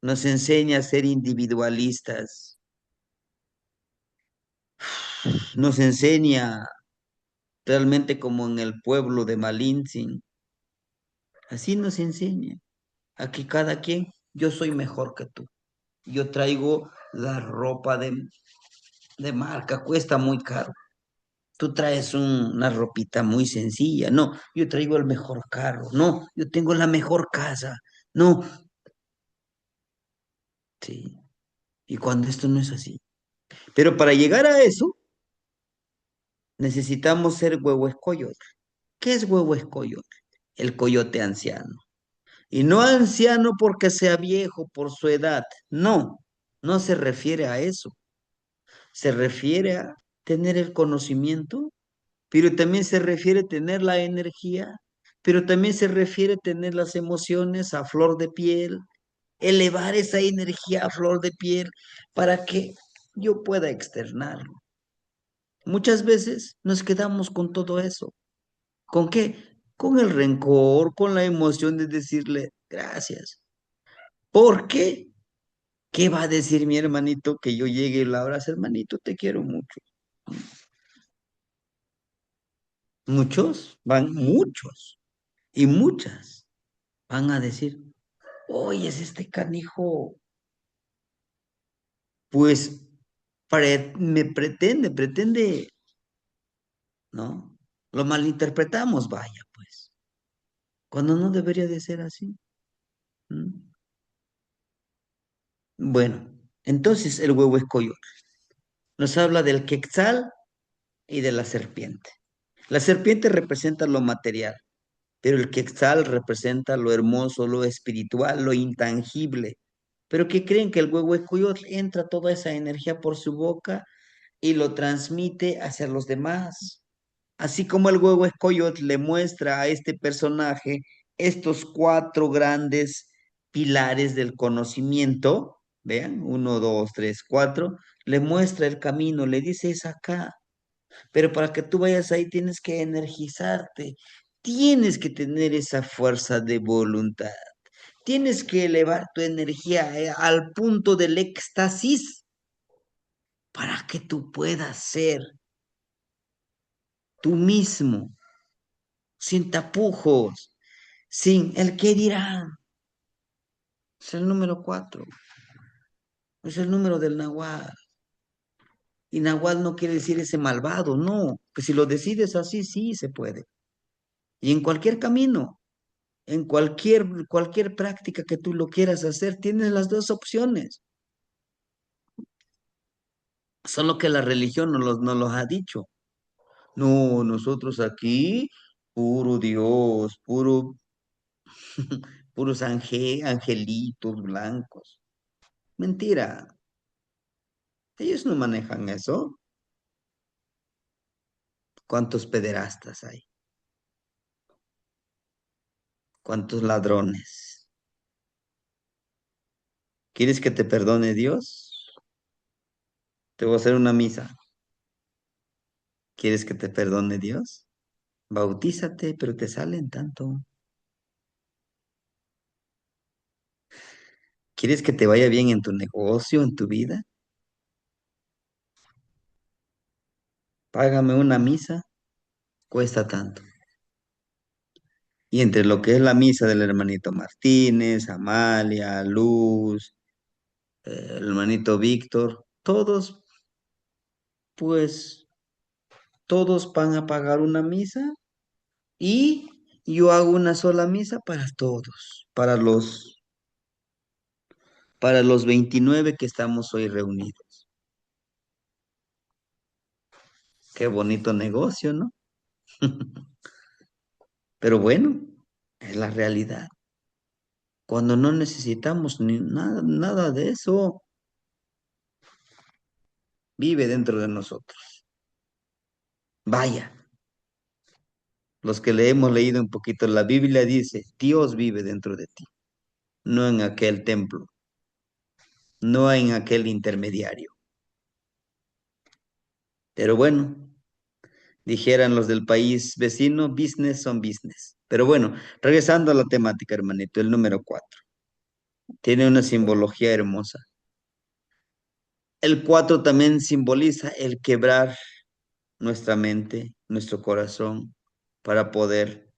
nos enseña a ser individualistas, nos enseña realmente como en el pueblo de Malintzin, así nos enseña. Aquí cada quien, yo soy mejor que tú. Yo traigo la ropa de marca, cuesta muy caro. Tú traes una ropita muy sencilla. No, yo traigo el mejor carro. No, yo tengo la mejor casa. No, sí. Y cuando esto no es así. Pero para llegar a eso, necesitamos ser huehuescoyot. ¿Qué es huehuescoyot? El coyote anciano. Y no anciano porque sea viejo por su edad. No, no se refiere a eso. Se refiere a tener el conocimiento, pero también se refiere a tener la energía, pero también se refiere a tener las emociones a flor de piel, elevar esa energía a flor de piel para que yo pueda externarlo. Muchas veces nos quedamos con todo eso. ¿Con qué? Con el rencor, con la emoción de decirle gracias. ¿Por qué? ¿Qué va a decir mi hermanito que yo llegue y la abrace? Hermanito, te quiero mucho. Muchos y muchas van a decir, oye, es este canijo, pues me pretende, ¿no? Lo malinterpretamos, vaya, pues, cuando no debería de ser así. ¿Mm? Bueno, entonces el huevo escollo nos habla del quetzal y de la serpiente. La serpiente representa lo material, pero el quetzal representa lo hermoso, lo espiritual, lo intangible. Pero que creen que el huehuecoyotl entra toda esa energía por su boca y lo transmite hacia los demás. Así como el huehuecoyotl le muestra a este personaje estos cuatro grandes pilares del conocimiento, vean, uno, dos, tres, cuatro, le muestra el camino, le dice es acá, pero para que tú vayas ahí tienes que energizarte, tienes que tener esa fuerza de voluntad, tienes que elevar tu energía al punto del éxtasis para que tú puedas ser tú mismo, sin tapujos, sin el qué dirán. Es el número cuatro, es el número del Nahual. Y Nahual no quiere decir ese malvado, no, que si lo decides así, sí se puede. Y en cualquier camino. En cualquier práctica que tú lo quieras hacer, tienes las dos opciones. Solo que la religión nos los ha dicho. No, nosotros aquí, puro Dios, puros angelitos blancos. Mentira, ellos no manejan eso. ¿Cuántos pederastas hay? ¿Cuántos ladrones? ¿Quieres que te perdone Dios? Te voy a hacer una misa. ¿Quieres que te perdone Dios? Bautízate, pero te salen tanto. ¿Quieres que te vaya bien en tu negocio, en tu vida? Págame una misa, cuesta tanto. Y entre lo que es la misa del hermanito Martínez, Amalia, Luz, el hermanito Víctor, todos, pues, todos van a pagar una misa y yo hago una sola misa para todos, para los 29 que estamos hoy reunidos. Qué bonito negocio, ¿no? Pero bueno, es la realidad. cuando no necesitamos ni nada, nada de eso. Vive dentro de nosotros. Vaya, los que le hemos leído un poquito la Biblia dice, Dios vive dentro de ti, no en aquel templo, no en aquel intermediario. Pero bueno, dijeran los del país vecino, business son business. Pero bueno, regresando a la temática, hermanito, el número 4 tiene una simbología hermosa. El 4 también simboliza el quebrar nuestra mente, nuestro corazón, para poder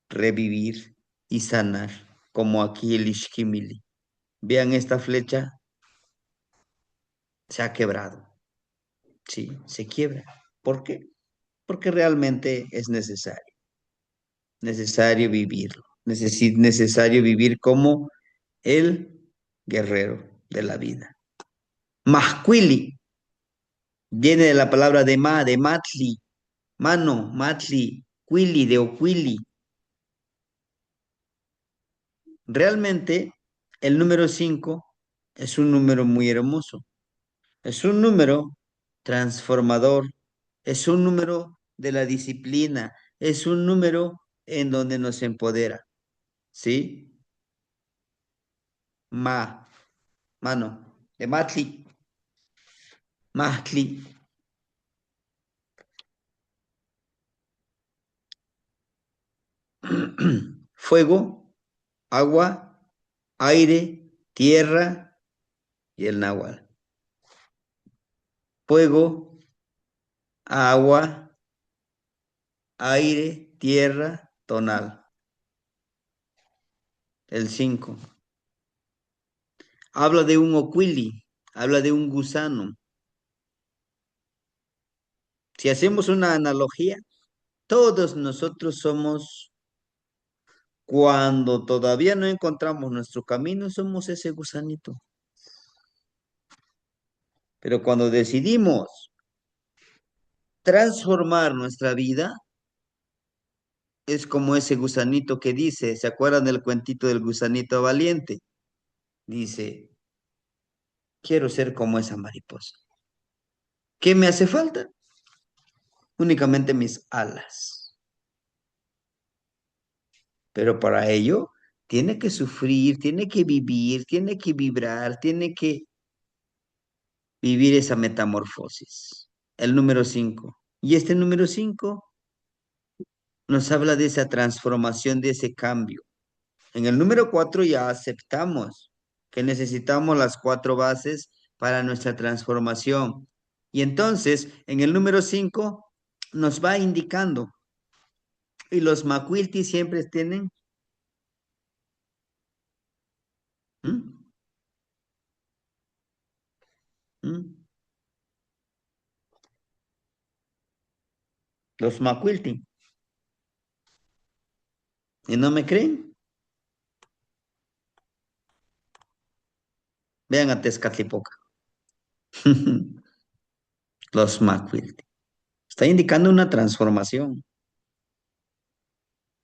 revivir y sanar, como aquí el Ishkimili. Vean esta flecha, se ha quebrado, sí, se quiebra. ¿Por qué? Porque realmente es necesario vivirlo, necesario vivir como el guerrero de la vida. Mahquili viene de la palabra de matli, mano, matli, quili, de oquili. Realmente el número 5 es un número muy hermoso. Es un número transformador, es un número de la disciplina, es un número en donde nos empodera, ¿sí? Ma, mano, de Matli, Matli, fuego, agua, aire, tierra y el náhuatl. Fuego, agua, aire, tierra, tonal. El 5. Habla de un oquili, habla de un gusano. Si hacemos una analogía, todos nosotros somos, cuando todavía no encontramos nuestro camino, somos ese gusanito. Pero cuando decidimos transformar nuestra vida, es como ese gusanito que dice, ¿se acuerdan del cuentito del gusanito valiente? Dice, quiero ser como esa mariposa. ¿Qué me hace falta? Únicamente mis alas. Pero para ello, tiene que sufrir, tiene que vivir, tiene que vibrar, tiene que vivir esa metamorfosis. El número 5. Y este número 5 nos habla de esa transformación, de ese cambio. En el número 4 ya aceptamos que necesitamos las 4 bases para nuestra transformación. Y entonces, en el número 5 nos va indicando. Y los Macuilti siempre tienen ¿m? ¿m? Los Macuilti. ¿Y no me creen? Vean a Tezcatlipoca. Los Macuilti. Está indicando una transformación.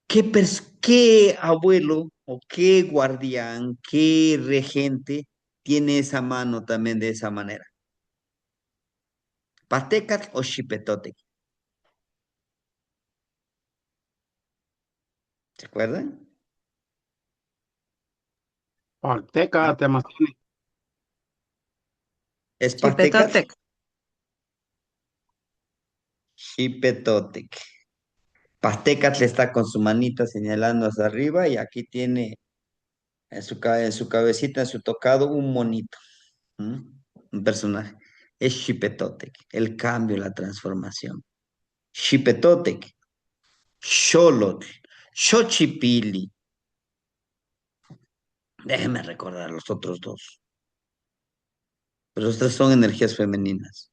¿Qué abuelo o qué guardián, qué regente tiene esa mano también de esa manera? ¿Patecat o Xipetotec? ¿Se acuerdan? Palteca, ¿Ah? Temacini. ¿Es Patecat? Chipetotec. Xipetotec. Patecat está con su manita señalando hacia arriba y aquí tiene en su cabecita, en su tocado, un monito. ¿M? Un personaje. Es Xipetotec, el cambio, la transformación. Xipetotec, Xolotl, Xochipili. Déjenme recordar los otros dos. Pero los tres son energías femeninas,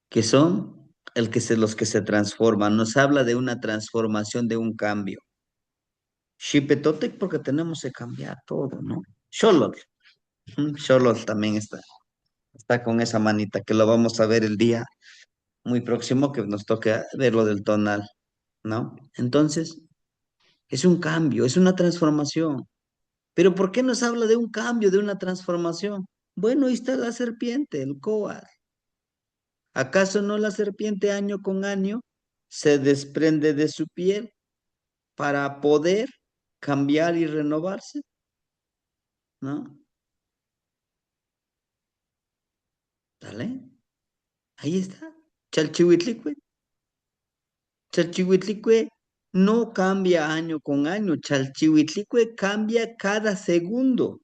que son los que se transforman. Nos habla de una transformación, de un cambio. Xipetotec porque tenemos que cambiar todo, ¿no? Xolotl. Xolotl también está con esa manita que lo vamos a ver el día muy próximo que nos toque ver lo del tonal, ¿no? Entonces, es un cambio, es una transformación. Pero ¿por qué nos habla de un cambio, de una transformación? Bueno, ahí está la serpiente, el Coal. ¿Acaso no la serpiente año con año se desprende de su piel para poder cambiar y renovarse? ¿No? ¿Dale? Ahí está. Chalchihuitlicue. Chalchihuitlicue no cambia año con año. Chalchihuitlicue cambia cada segundo.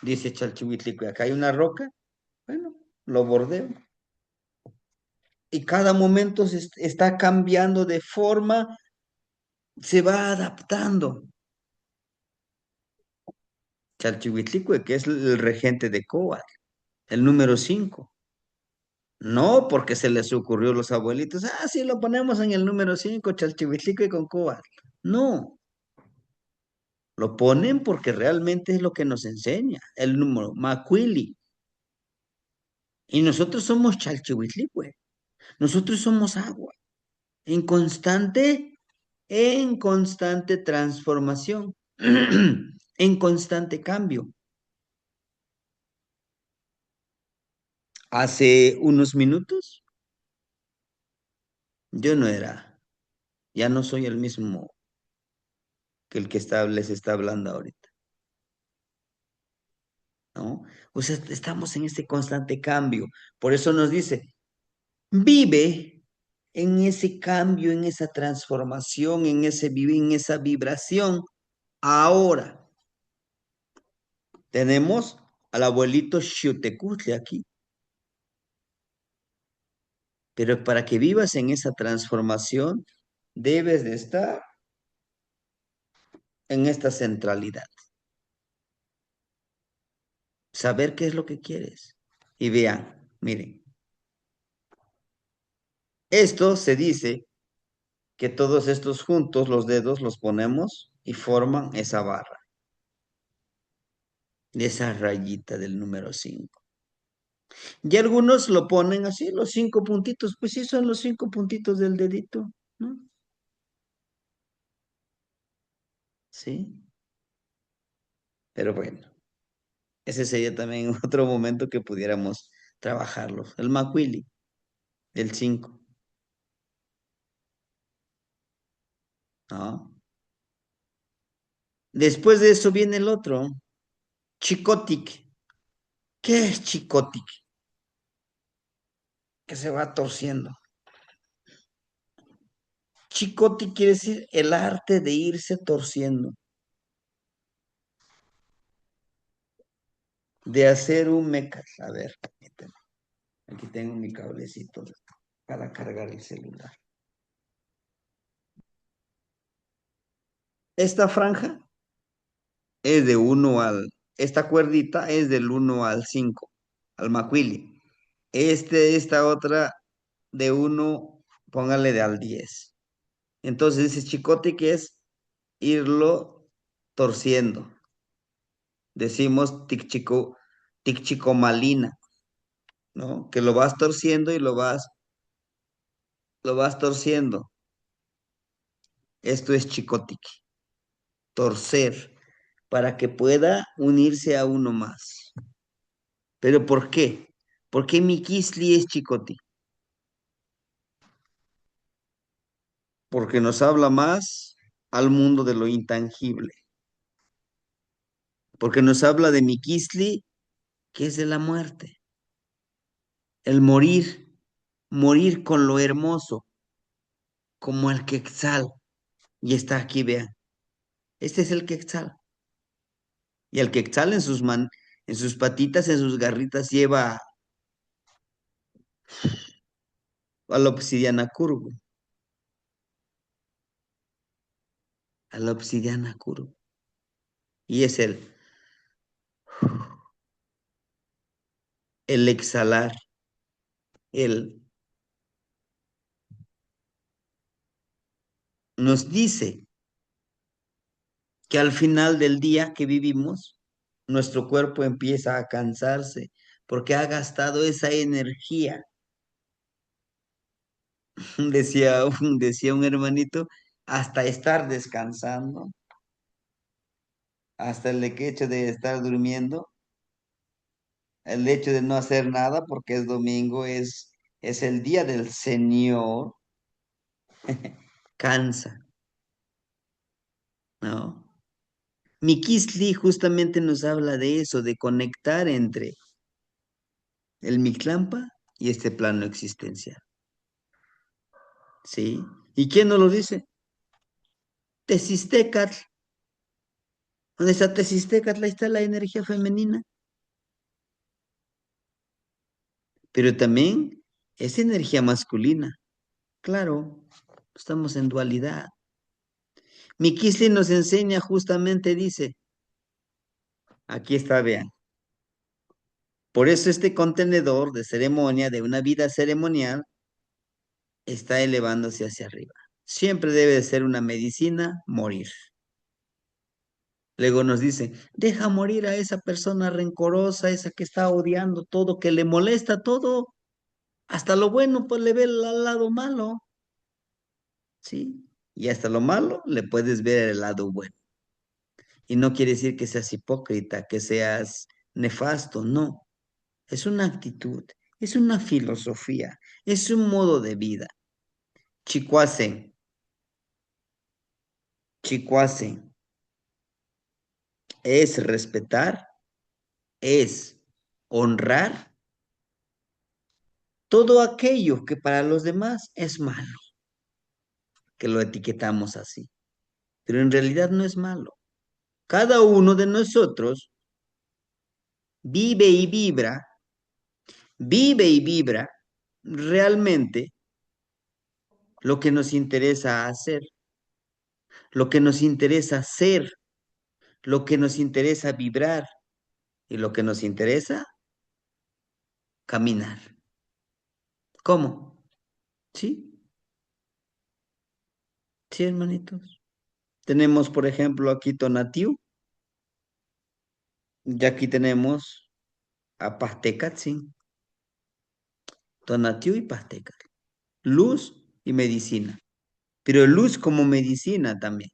Dice Chalchihuitlicue. Acá hay una roca. Bueno, lo bordeo. Y cada momento está cambiando de forma, se va adaptando. Chalchihuitlicue, que es el regente de Coat, el número 5. No porque se les ocurrió a los abuelitos, sí, lo ponemos en el número 5, Chalchihuitlicue con Coat. No, lo ponen porque realmente es lo que nos enseña, el número Macuili. Y nosotros somos Chalchihuitlicue, nosotros somos agua, en constante, en constante transformación, en constante cambio. Hace unos minutos yo no era, ya no soy el mismo que el que les está hablando ahorita, ¿no? O sea, estamos en este constante cambio. Por eso nos dice, vive en ese cambio, en esa transformación, en esa vibración. Ahora tenemos al abuelito Xiutecutle aquí, pero para que vivas en esa transformación, debes de estar en esta centralidad, saber qué es lo que quieres. Y vean, miren, esto se dice que todos estos juntos, los dedos los ponemos y forman esa barra, de esa rayita del número 5. Y algunos lo ponen así, los 5 puntitos, pues sí, son los 5 puntitos del dedito, ¿no? Sí, pero bueno, ese sería también otro momento que pudiéramos trabajarlo. El macuili, el 5, ¿no? Después de eso viene el otro, chicotic. ¿Qué es chicotic? Que se va torciendo. Chicotic quiere decir el arte de irse torciendo, de hacer un meca. A ver, permíteme. Aquí tengo mi cablecito para cargar el celular. Esta franja es de esta cuerdita es del 1 al 5, al macuili. Esta otra de 1, póngale de al 10. Entonces ese chicote que es irlo torciendo. Decimos ticchicomalina, ¿no? Que lo vas torciendo y lo vas torciendo. Esto es chicotic, torcer, para que pueda unirse a uno más. ¿Pero por qué? ¿Por qué Miquisli es chicotic? Porque nos habla más al mundo de lo intangible. Porque nos habla de Miquisli, que es de la muerte. El morir, morir con lo hermoso, como el quetzal. Y está aquí, vean. Este es el quetzal. Y el quetzal en sus patitas, en sus garritas, lleva a la obsidiana curvo. A la obsidiana curvo. Y es el exhalar, el nos dice que al final del día que vivimos, nuestro cuerpo empieza a cansarse porque ha gastado esa energía. Decía un hermanito, hasta estar descansando, hasta el hecho de estar durmiendo, el hecho de no hacer nada porque es domingo, es el día del Señor, cansa, ¿no? Mikisli justamente nos habla de eso, de conectar entre el Mictlampa y este plano existencial, ¿sí? ¿Y quién nos lo dice? Tezistecatl. ¿Dónde está Tezistecatl? Ahí está la energía femenina. Pero también es energía masculina. Claro, estamos en dualidad. Mikisli nos enseña justamente, dice, aquí está, vean. Por eso este contenedor de ceremonia, de una vida ceremonial, está elevándose hacia arriba. Siempre debe de ser una medicina morir. Luego nos dice, deja morir a esa persona rencorosa, esa que está odiando todo, que le molesta todo, hasta lo bueno, pues le ve el lado malo, ¿sí? Y hasta lo malo le puedes ver el lado bueno. Y no quiere decir que seas hipócrita, que seas nefasto, no. Es una actitud, es una filosofía, es un modo de vida. Chicuase, chicuase, es respetar, es honrar todo aquello que para los demás es malo, que lo etiquetamos así. Pero en realidad no es malo. Cada uno de nosotros vive y vibra realmente lo que nos interesa hacer, lo que nos interesa ser, lo que nos interesa vibrar y lo que nos interesa caminar. ¿Cómo? Sí, sí, hermanitos. Tenemos, por ejemplo, aquí Tonatiu, y aquí tenemos a Pastecatzin, Tonatiu y Pastecat. Luz y medicina, pero luz como medicina también.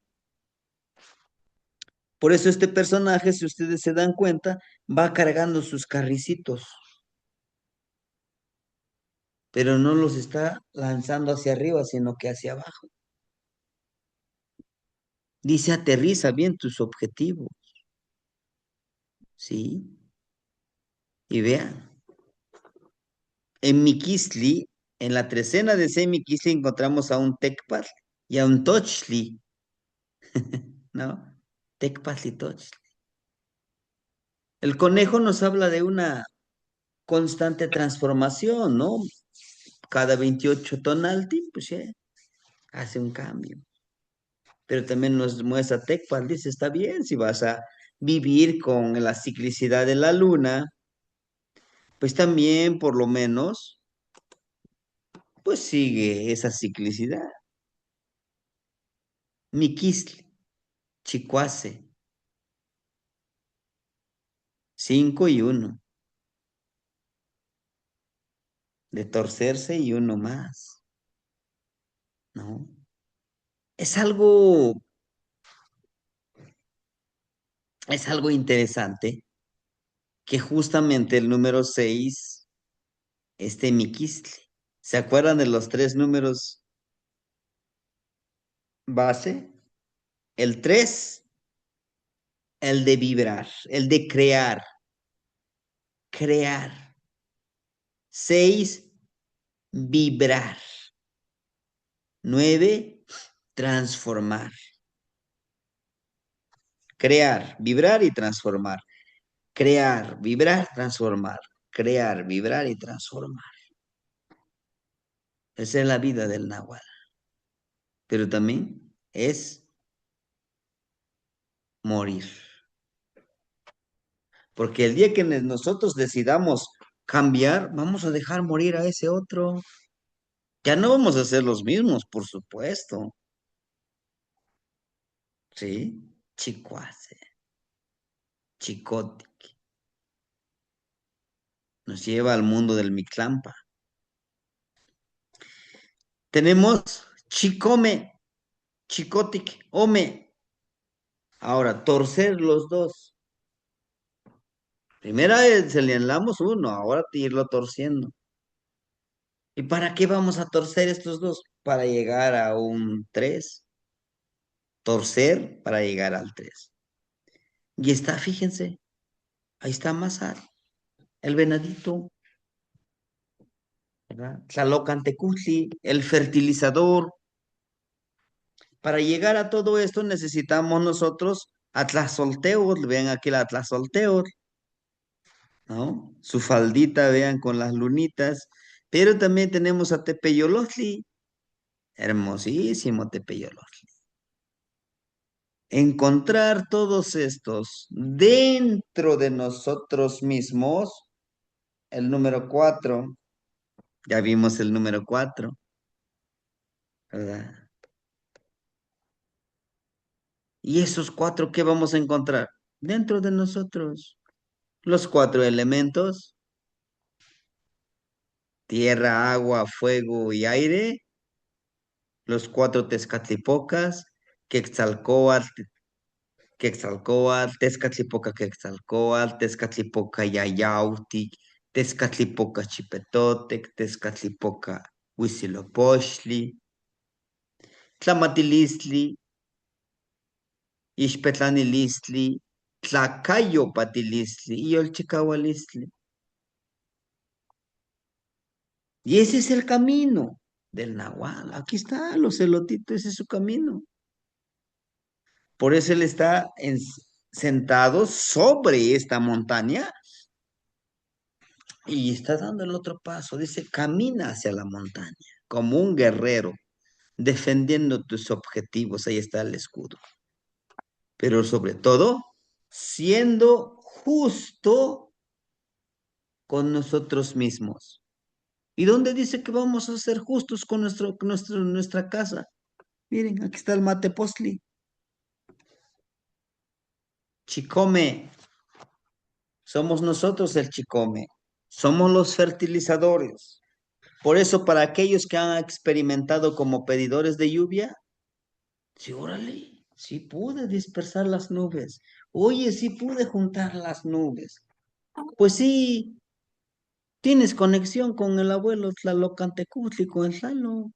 Por eso este personaje, si ustedes se dan cuenta, va cargando sus carricitos, pero no los está lanzando hacia arriba, sino que hacia abajo. Dice, aterriza bien tus objetivos, ¿sí? Y vean, en Miquisli, en la trecena de Semiquisli encontramos a un Tecpat y a un Tochli, ¿no? Tecpat y Tochli. El conejo nos habla de una constante transformación, ¿no? Cada 28 tonalti, pues ya hace un cambio. Pero también nos muestra Tecpat, dice, está bien, si vas a vivir con la ciclicidad de la luna, pues también por lo menos, pues sigue esa ciclicidad. Miquisli, Chicuase, 5 y uno, de torcerse y uno más, ¿no? Es algo, es algo interesante que justamente el número 6 esté Miquisli. ¿Se acuerdan de los tres números base? El 3, el de vibrar, el de crear, crear. 6, vibrar. 9, transformar. Crear, vibrar y transformar. Crear, vibrar, transformar. Crear, vibrar y transformar. Esa es la vida del Nahual. Pero también es morir. Porque el día que nosotros decidamos cambiar, vamos a dejar morir a ese otro. Ya no vamos a ser los mismos, por supuesto. ¿Sí? Chicuase, chicote, nos lleva al mundo del Mictlampa. Tenemos Chicome, Chicotic, Ome. Ahora, torcer los dos. Primera vez señalamos uno, ahora irlo torciendo. ¿Y para qué vamos a torcer estos dos? Para llegar a un 3. Torcer para llegar al 3. Y está, fíjense, ahí está Mazar, el venadito, ¿verdad? Tlalocantecutli, el fertilizador. Para llegar a todo esto necesitamos nosotros Atlazolteotl, vean aquí la Atlazolteotl, ¿no? Su faldita, vean, con las lunitas. Pero también tenemos a Tepeyolotli, hermosísimo Tepeyolotli. Encontrar todos estos dentro de nosotros mismos, el número 4, ya vimos el número 4, ¿verdad? ¿Y esos cuatro qué vamos a encontrar? Dentro de nosotros, los cuatro elementos, tierra, agua, fuego y aire, los cuatro Tezcatlipocas, Quetzalcóatl, Quetzalcóatl, Tezcatlipoca, Quetzalcóatl, Tezcatlipoca, Yayautic, Tezcatlipoca, Chipetotec, Tezcatlipoca, Huitzilopochtli, Tlamatilistli, Ixpetlanilistli, Tlacayopatilistli y Olchicahualistli. Y ese es el camino del Nahual. Aquí está, los elotitos, ese es su camino. Por eso él está sentado sobre esta montaña y está dando el otro paso. Dice, camina hacia la montaña como un guerrero, defendiendo tus objetivos. Ahí está el escudo. Pero sobre todo, siendo justo con nosotros mismos. ¿Y dónde dice que vamos a ser justos con nuestra casa? Miren, aquí está el mate postli. Chicome, somos nosotros el chicome. Somos los fertilizadores. Por eso, para aquellos que han experimentado como pedidores de lluvia, sí, órale, sí pude dispersar las nubes. Oye, sí pude juntar las nubes. Pues sí, tienes conexión con el abuelo Tlalocantecutli, con el Tlalo.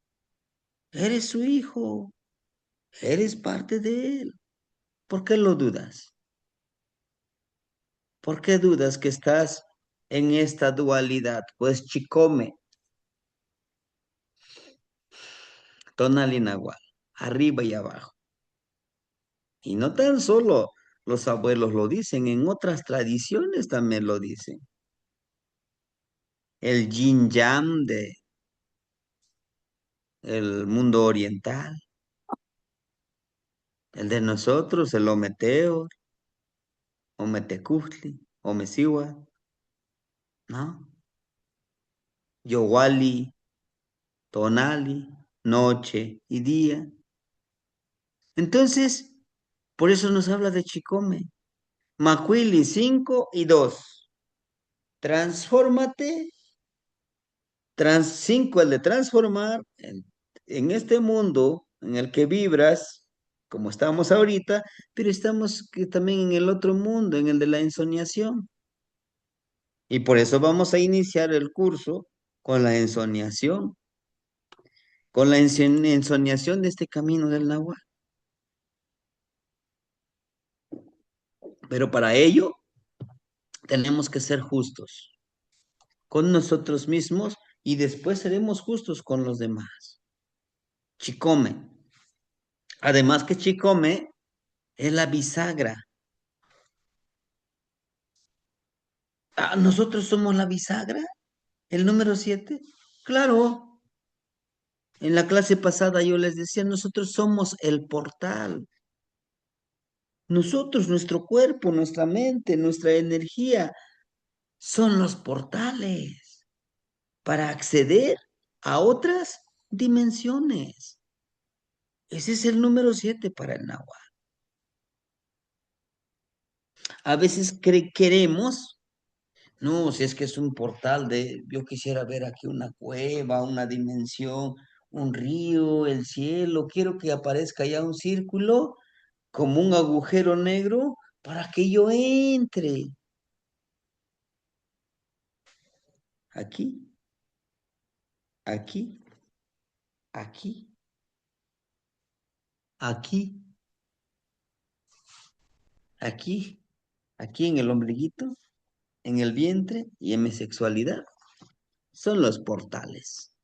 Eres su hijo, eres parte de él. ¿Por qué lo dudas? ¿Por qué dudas que estás en esta dualidad? Pues chicome, tonal y nahual, arriba y abajo. Y no tan solo los abuelos lo dicen, en otras tradiciones también lo dicen. El yin yang de el mundo oriental, el de nosotros, el Ometeo, Ometecutli, Omeciwa, ¿no? Yowali, Tonali, noche y día. Entonces, por eso nos habla de Chicome. Macuili 5 y 2. Transfórmate. 5 el de transformar en este mundo en el que vibras, como estamos ahorita, pero estamos también en el otro mundo, en el de la ensoñación. Y por eso vamos a iniciar el curso con la ensoñación, con la ensoñación de este camino del Nahuatl. Pero para ello tenemos que ser justos con nosotros mismos y después seremos justos con los demás. Chicome. Además que Chicome es la bisagra. Ah, nosotros somos la bisagra, el número 7. Claro, en la clase pasada yo les decía, nosotros somos el portal. Nosotros, nuestro cuerpo, nuestra mente, nuestra energía, son los portales para acceder a otras dimensiones. Ese es el número 7 para el náhuatl. A veces queremos, no, si es que es un portal de, yo quisiera ver aquí una cueva, una dimensión, un río, el cielo, quiero que aparezca ya un círculo como un agujero negro para que yo entre aquí, aquí, aquí, aquí, aquí, aquí en el ombliguito, en el vientre y en mi sexualidad. Son los portales.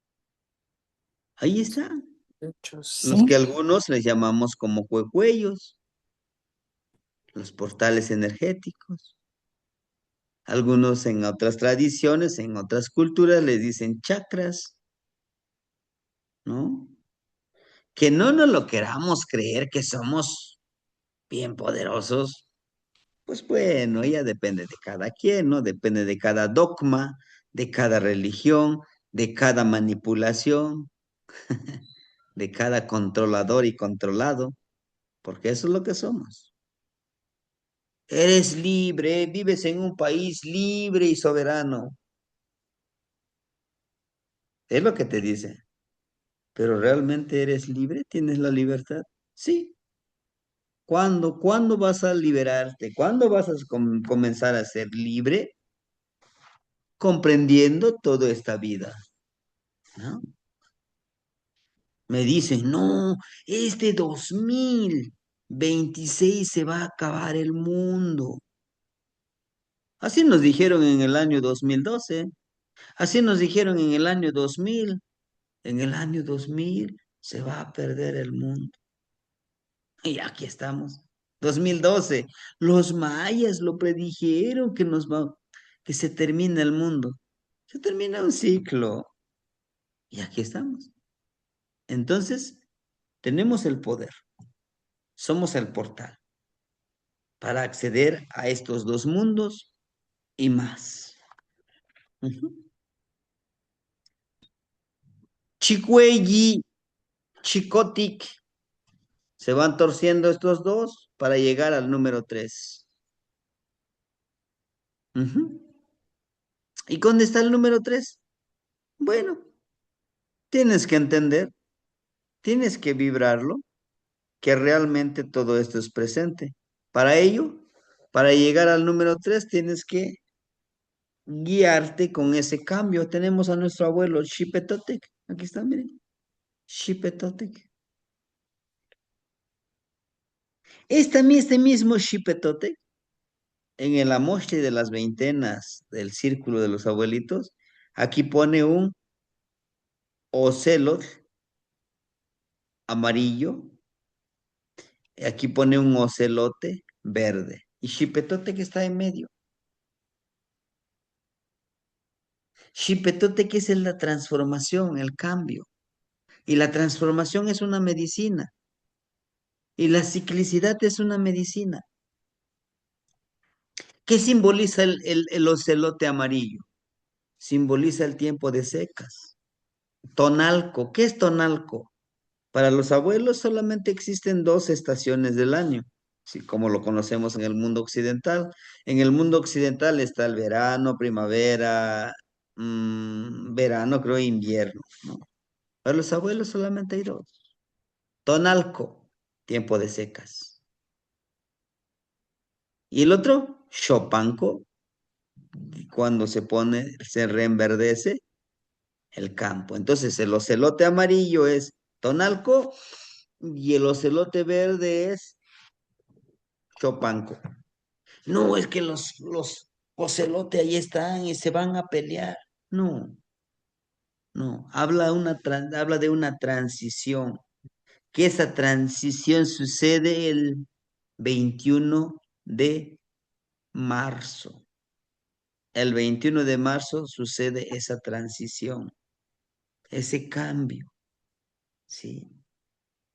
Ahí están. De hecho, Los que sí. algunos les llamamos como cuellos, los portales energéticos. Algunos en otras tradiciones, en otras culturas les dicen chakras, ¿no? Que no nos lo queramos creer que somos bien poderosos, pues bueno, ya depende de cada quien, ¿no? Depende de cada dogma, de cada religión, de cada manipulación, de cada controlador y controlado, porque eso es lo que somos. Eres libre, vives en un país libre y soberano. Es lo que te dice. Pero ¿realmente eres libre? ¿Tienes la libertad? Sí. ¿Cuándo? ¿Cuándo vas a liberarte? ¿Cuándo vas a comenzar a ser libre? Comprendiendo toda esta vida, ¿no? Me dicen, no, este 2026 se va a acabar el mundo. Así nos dijeron en el año 2012. Así nos dijeron en el año 2000. En el año 2000 se va a perder el mundo. Y aquí estamos. 2012. Los mayas lo predijeron que se termina el mundo. Se termina un ciclo. Y aquí estamos. Entonces, tenemos el poder. Somos el portal para acceder a estos dos mundos y más. Ujú. Chicuelli, Chicotic, se van torciendo estos dos para llegar al número 3. ¿Y dónde está el número 3? Bueno, tienes que entender, tienes que vibrarlo, que realmente todo esto es presente. Para ello, para llegar al número 3, tienes que guiarte con ese cambio. Tenemos a nuestro abuelo Xipetotec. Aquí está, miren. Xipetotec. Este mismo Xipetotec, en el amoche de las veintenas del círculo de los abuelitos, aquí pone un ocelot amarillo. Aquí pone un ocelote verde. Y Xipetote que está en medio. Xipetote que es la transformación, el cambio. Y la transformación es una medicina. Y la ciclicidad es una medicina. ¿Qué simboliza el ocelote amarillo? Simboliza el tiempo de secas. Tonalco. ¿Qué es tonalco? Para los abuelos solamente existen dos estaciones del año, sí, como lo conocemos en el mundo occidental. En el mundo occidental está el verano, primavera, verano, creo, e invierno, ¿no? Para los abuelos solamente hay dos. Tonalco, tiempo de secas. Y el otro, Chopanco, cuando se reenverdece el campo. Entonces, el ocelote amarillo es Tonalco y el ocelote verde es Chopanco. No, es que los ocelotes ahí están y se van a pelear. No, no. Habla de una transición. Que esa transición sucede el 21 de marzo. El 21 de marzo sucede esa transición, ese cambio. ¿Sí?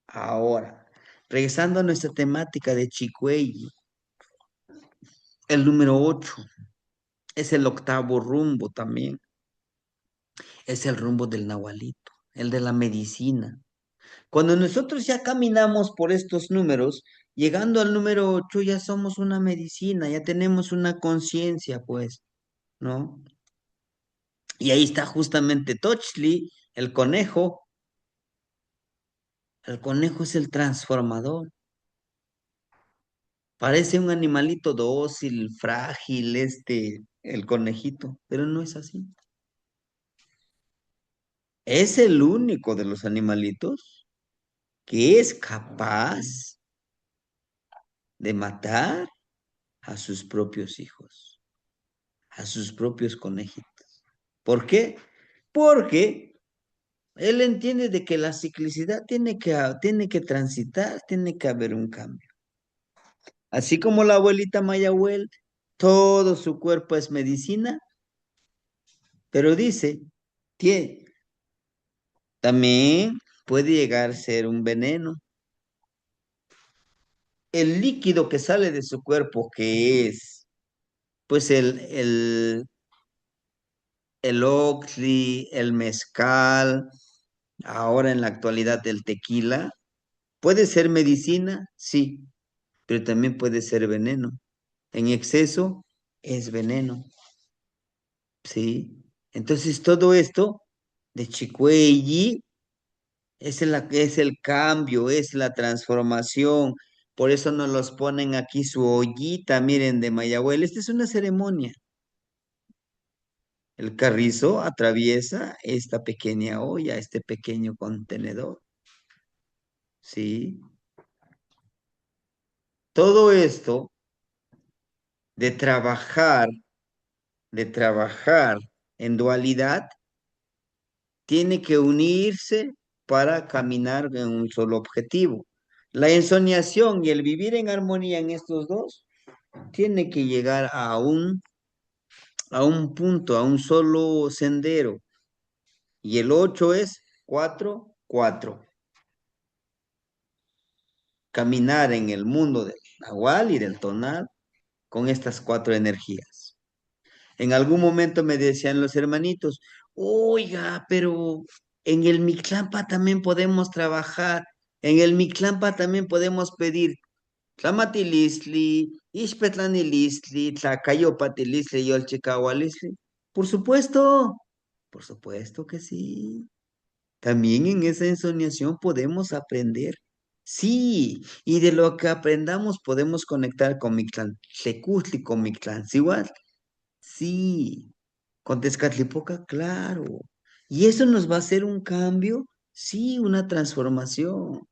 Ahora, regresando a nuestra temática de Chicuelli, el número 8 es el octavo rumbo también. Es el rumbo del Nahualito, el de la medicina. Cuando nosotros ya caminamos por estos números, llegando al número 8 ya somos una medicina, ya tenemos una conciencia, pues, ¿no? Y ahí está justamente Tochli, el conejo. El conejo es el transformador. Parece un animalito dócil, frágil, el conejito, pero no es así. Es el único de los animalitos que es capaz de matar a sus propios hijos, a sus propios conejitos. ¿Por qué? Porque él entiende de que la ciclicidad tiene que transitar, tiene que haber un cambio. Así como la abuelita Mayahuel, todo su cuerpo es medicina, pero dice que también puede llegar a ser un veneno. El líquido que sale de su cuerpo, que es pues el Oxy, el mezcal, ahora en la actualidad el tequila, puede ser medicina, sí, pero también puede ser veneno. En exceso es veneno, sí. Entonces todo esto de Chicuelli es el cambio, es la transformación. Por eso nos los ponen aquí su ollita, miren, de Mayahuel. Esta es una ceremonia. El carrizo atraviesa esta pequeña olla, este pequeño contenedor. ¿Sí? Todo esto de trabajar, de trabajar en dualidad, tiene que unirse para caminar en un solo objetivo. La ensoñación y el vivir en armonía en estos dos tiene que llegar a un punto, a un solo sendero. Y el 8 es 4 4. Caminar en el mundo del Nahual y del Tonal con estas cuatro energías. En algún momento me decían los hermanitos, oiga, pero en el Mictlampa también podemos trabajar, en el Mictlampa también podemos pedir Tlamatilisli, Ixpetlanilistli, Tlacayopatilisli, Yolchicahualisli. Por supuesto que sí. También en esa ensoñación podemos aprender. Sí, y de lo que aprendamos podemos conectar con Mictlán Tlecuztli, con Mictlán igual. Sí, con Tezcatlipoca, claro. ¿Y eso nos va a hacer un cambio? Sí, una transformación.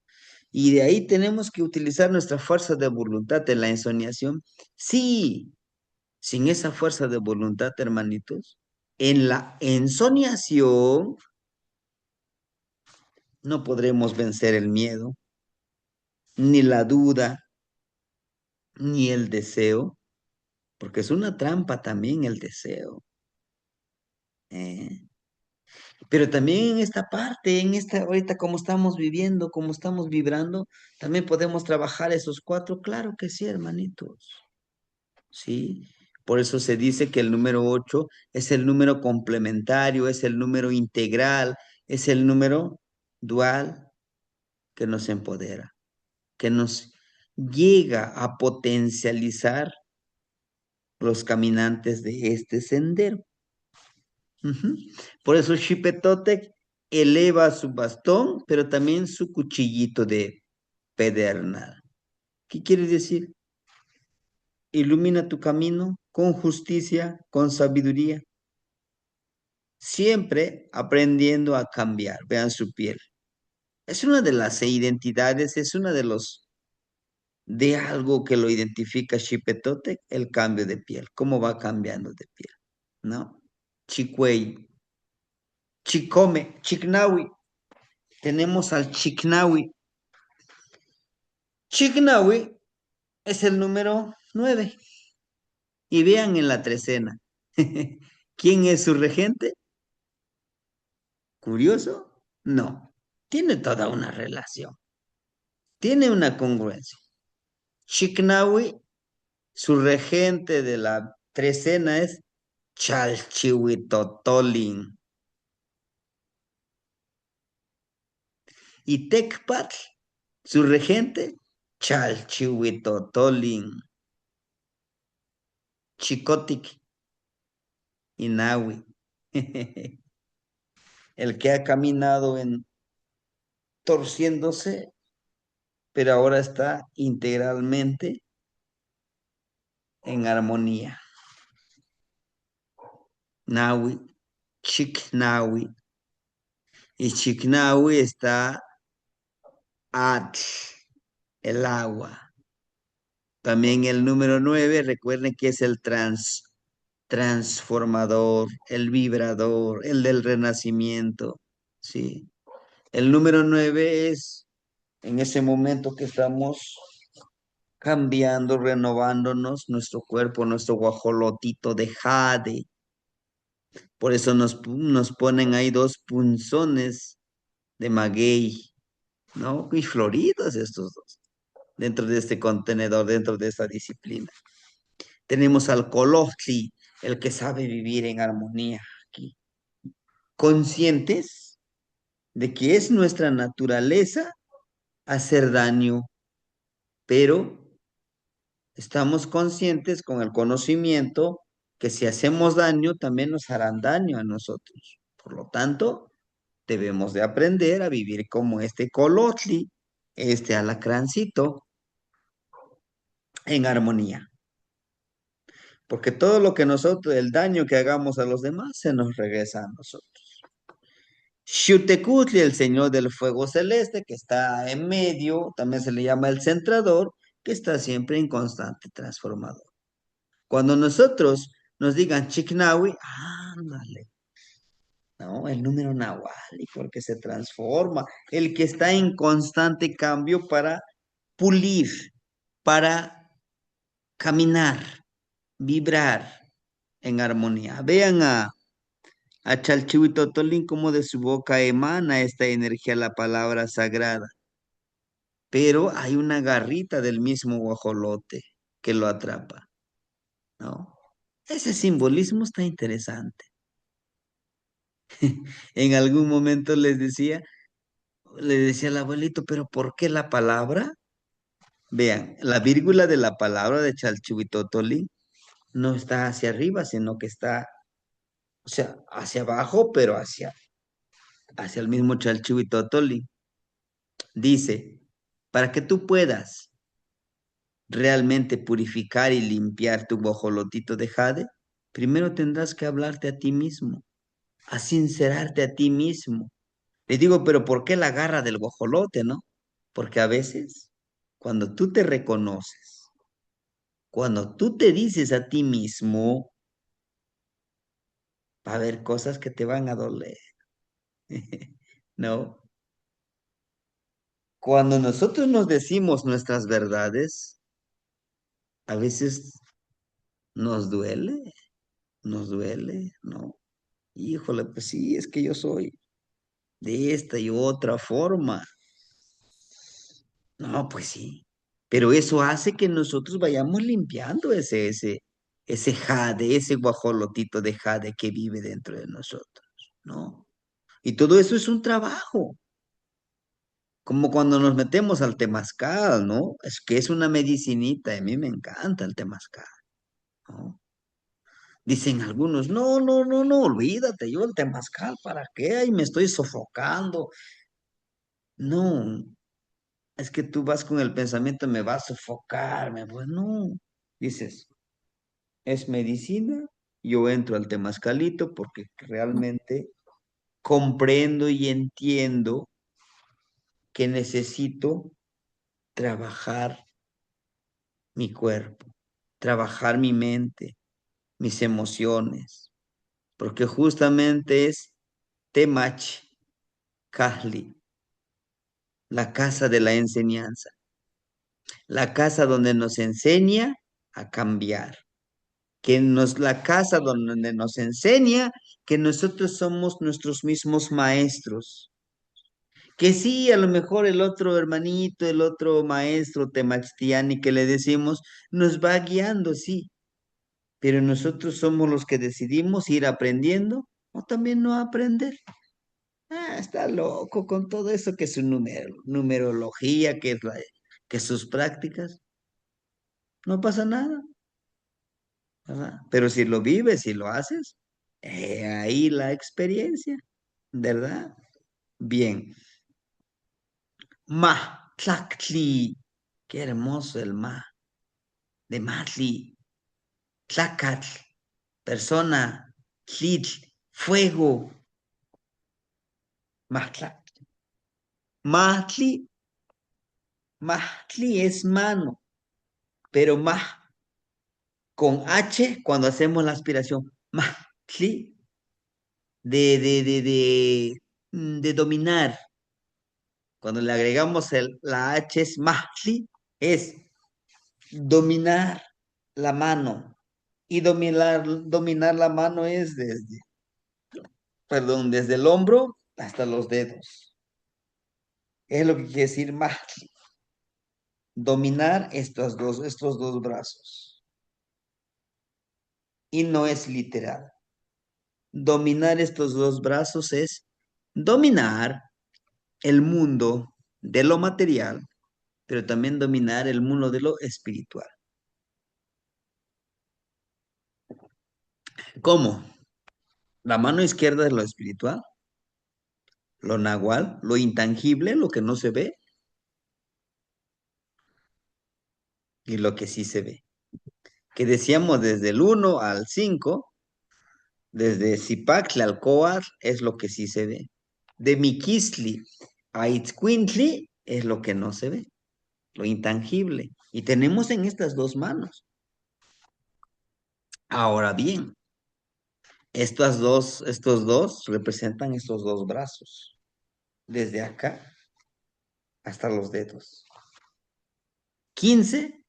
Y de ahí tenemos que utilizar nuestra fuerza de voluntad en la ensoñación. Sí, sin esa fuerza de voluntad, hermanitos, en la ensoñación no podremos vencer el miedo, ni la duda, ni el deseo, porque es una trampa también el deseo. ¿Eh? Pero también en esta parte, en esta, ahorita como estamos viviendo, como estamos vibrando, también podemos trabajar esos cuatro, claro que sí, hermanitos. Sí. Por eso se dice que el número 8 es el número complementario, es el número integral, es el número dual que nos empodera, que nos llega a potencializar los caminantes de este sendero. Ujú. Por eso Xipetotec eleva su bastón, pero también su cuchillito de pedernal. ¿Qué quiere decir? Ilumina tu camino con justicia, con sabiduría, siempre aprendiendo a cambiar. Vean su piel. Es una de las identidades, es una de los de algo que lo identifica Xipetotec, el cambio de piel, cómo va cambiando de piel, ¿no? Chicuey, Chicome, Chicnawi, tenemos al Chicnawi. Chicnawi es el número 9. Y vean en la trecena. ¿Quién es su regente? ¿Curioso? No. Tiene toda una relación. Tiene una congruencia. Chicnawi, su regente de la trecena es Chalchihuitotolin. Y Tecpatl, su regente, Chalchihuitotolin. Chicotic, Inawi. El que ha caminado en torciéndose, pero ahora está integralmente en armonía. Nahui, Chiknahui. Y Chiknahui está Atl, el agua. También el número 9, recuerden que es el transformador, el vibrador, el del renacimiento. ¿Sí? El número 9 es en ese momento que estamos cambiando, renovándonos nuestro cuerpo, nuestro guajolotito de jade. Por eso nos ponen ahí dos punzones de maguey, ¿no? Y floridos estos dos, dentro de este contenedor, dentro de esta disciplina. Tenemos al Colostli, el que sabe vivir en armonía aquí. Conscientes de que es nuestra naturaleza hacer daño, pero estamos conscientes con el conocimiento que si hacemos daño, también nos harán daño a nosotros. Por lo tanto, debemos de aprender a vivir como este colotli, este alacrancito, en armonía. Porque todo lo que nosotros, el daño que hagamos a los demás, se nos regresa a nosotros. Xiuhtecutli, el señor del fuego celeste, que está en medio, también se le llama el centrador, que está siempre en constante transformador. Cuando nosotros nos digan Chiknawi, ándale, ¿no? El número Nahuali, porque se transforma, el que está en constante cambio para pulir, para caminar, vibrar en armonía. Vean a Chalchihuitotolín como de su boca emana esta energía, la palabra sagrada, pero hay una garrita del mismo guajolote que lo atrapa, ¿no? Ese simbolismo está interesante. En algún momento le decía al abuelito, pero ¿por qué la palabra? Vean, la vírgula de la palabra de Chalchihuitotolín no está hacia arriba, sino que está, o sea, hacia abajo, pero hacia el mismo Chalchihuitotolín. Dice, para que tú puedas realmente purificar y limpiar tu bojolotito de jade, primero tendrás que hablarte a ti mismo, a sincerarte a ti mismo. Le digo, pero ¿por qué la garra del guajolote, no? Porque a veces, cuando tú te reconoces, cuando tú te dices a ti mismo, va a haber cosas que te van a doler, ¿no? Cuando nosotros nos decimos nuestras verdades, a veces nos duele, ¿no? Híjole, pues sí, es que yo soy de esta y otra forma. No, pues sí. Pero eso hace que nosotros vayamos limpiando ese jade, ese guajolotito de jade que vive dentro de nosotros, ¿no? Y todo eso es un trabajo, como cuando nos metemos al temazcal, ¿no? Es que es una medicinita, a mí me encanta el temazcal, ¿no? Dicen algunos, no, no, no, no, olvídate, yo el temazcal, ¿para qué? Ay, me estoy sofocando. No, es que tú vas con el pensamiento, me va a sofocar, pues no. Dices, es medicina, yo entro al temazcalito porque realmente comprendo y entiendo que necesito trabajar mi cuerpo, trabajar mi mente, mis emociones, porque justamente es Temach Kahli, la casa de la enseñanza, la casa donde nos enseña a cambiar, la casa donde nos enseña que nosotros somos nuestros mismos maestros. Que sí, a lo mejor el otro hermanito, el otro maestro Temachtiani que le decimos, nos va guiando, sí, pero nosotros somos los que decidimos ir aprendiendo o también no aprender. Ah, está loco con todo eso que es su numerología, que sus prácticas. No pasa nada, ¿verdad? Pero si lo vives, si lo haces, ahí la experiencia, ¿verdad? Bien. Ma, tlactli. Qué hermoso el ma de Matli. tlacatl, persona, tlitl, fuego, mahtla. Mahtli, mahtli es mano, pero mah con H cuando hacemos la aspiración. Mahtli de dominar. Cuando le agregamos la H es mahtli, es dominar la mano. Y dominar la mano es desde el hombro hasta los dedos. Es lo que quiere decir mahtli. Dominar estos dos brazos. Y no es literal. Dominar estos dos brazos es dominar el mundo de lo material, pero también dominar el mundo de lo espiritual. ¿Cómo? La mano izquierda es lo espiritual, lo nahual, lo intangible, lo que no se ve, y lo que sí se ve. Que decíamos desde el 1 al 5, desde Zipacle al Coatl es lo que sí se ve. De Miquisli a Itzcuintli es lo que no se ve, lo intangible. Y tenemos en estas dos manos. Ahora bien, estos dos representan estos dos brazos, desde acá hasta los dedos. 15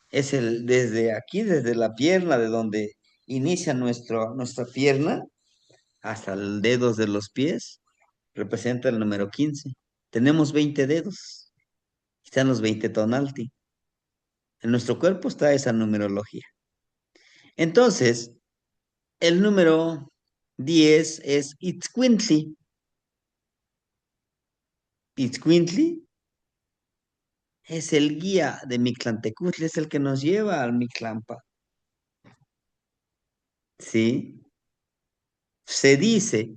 es desde aquí, desde la pierna, de donde inicia nuestra pierna, hasta los dedos de los pies, representa el número 15. Tenemos 20 dedos, están los 20 tonalti. En nuestro cuerpo está esa numerología. Entonces, el número 10 es Itzcuintli. Itzcuintli es el guía de Mictlantecutli, es el que nos lleva al Mictlampa. ¿Sí? Se dice,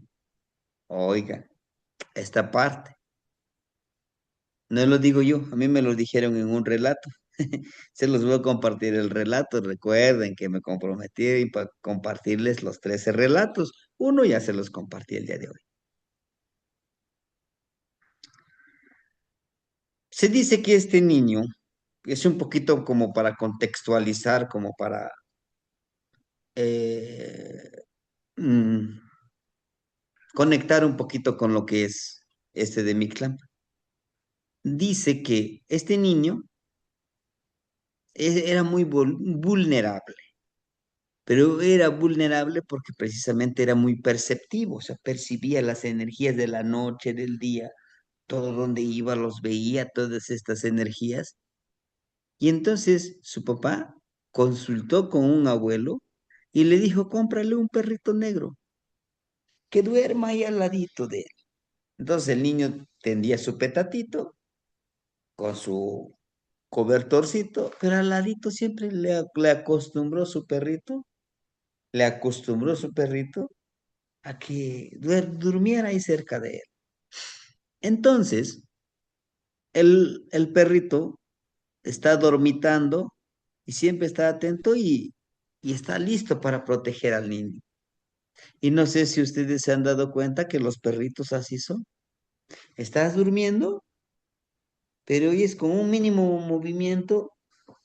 oiga, esta parte, no lo digo yo, a mí me lo dijeron en un relato. Se los voy a compartir el relato. Recuerden que me comprometí para compartirles los 13 relatos. Uno ya se los compartí el día de hoy. Se dice que este niño, es un poquito como para contextualizar, como para eh, mm, conectar un poquito con lo que es este de Mictlán. Dice que este niño era muy vulnerable, pero era vulnerable porque precisamente era muy perceptivo, o sea, percibía las energías de la noche, del día, todo donde iba los veía, todas estas energías. Y entonces su papá consultó con un abuelo y le dijo, cómprale un perrito negro que duerma ahí al ladito de él. Entonces el niño tendía su petatito con su cobertorcito, pero al ladito siempre le acostumbró su perrito, le acostumbró su perrito a que durmiera ahí cerca de él. Entonces, el perrito está dormitando y siempre está atento y está listo para proteger al niño. Y no sé si ustedes se han dado cuenta que los perritos así son. Estás durmiendo, pero oyes con un mínimo movimiento,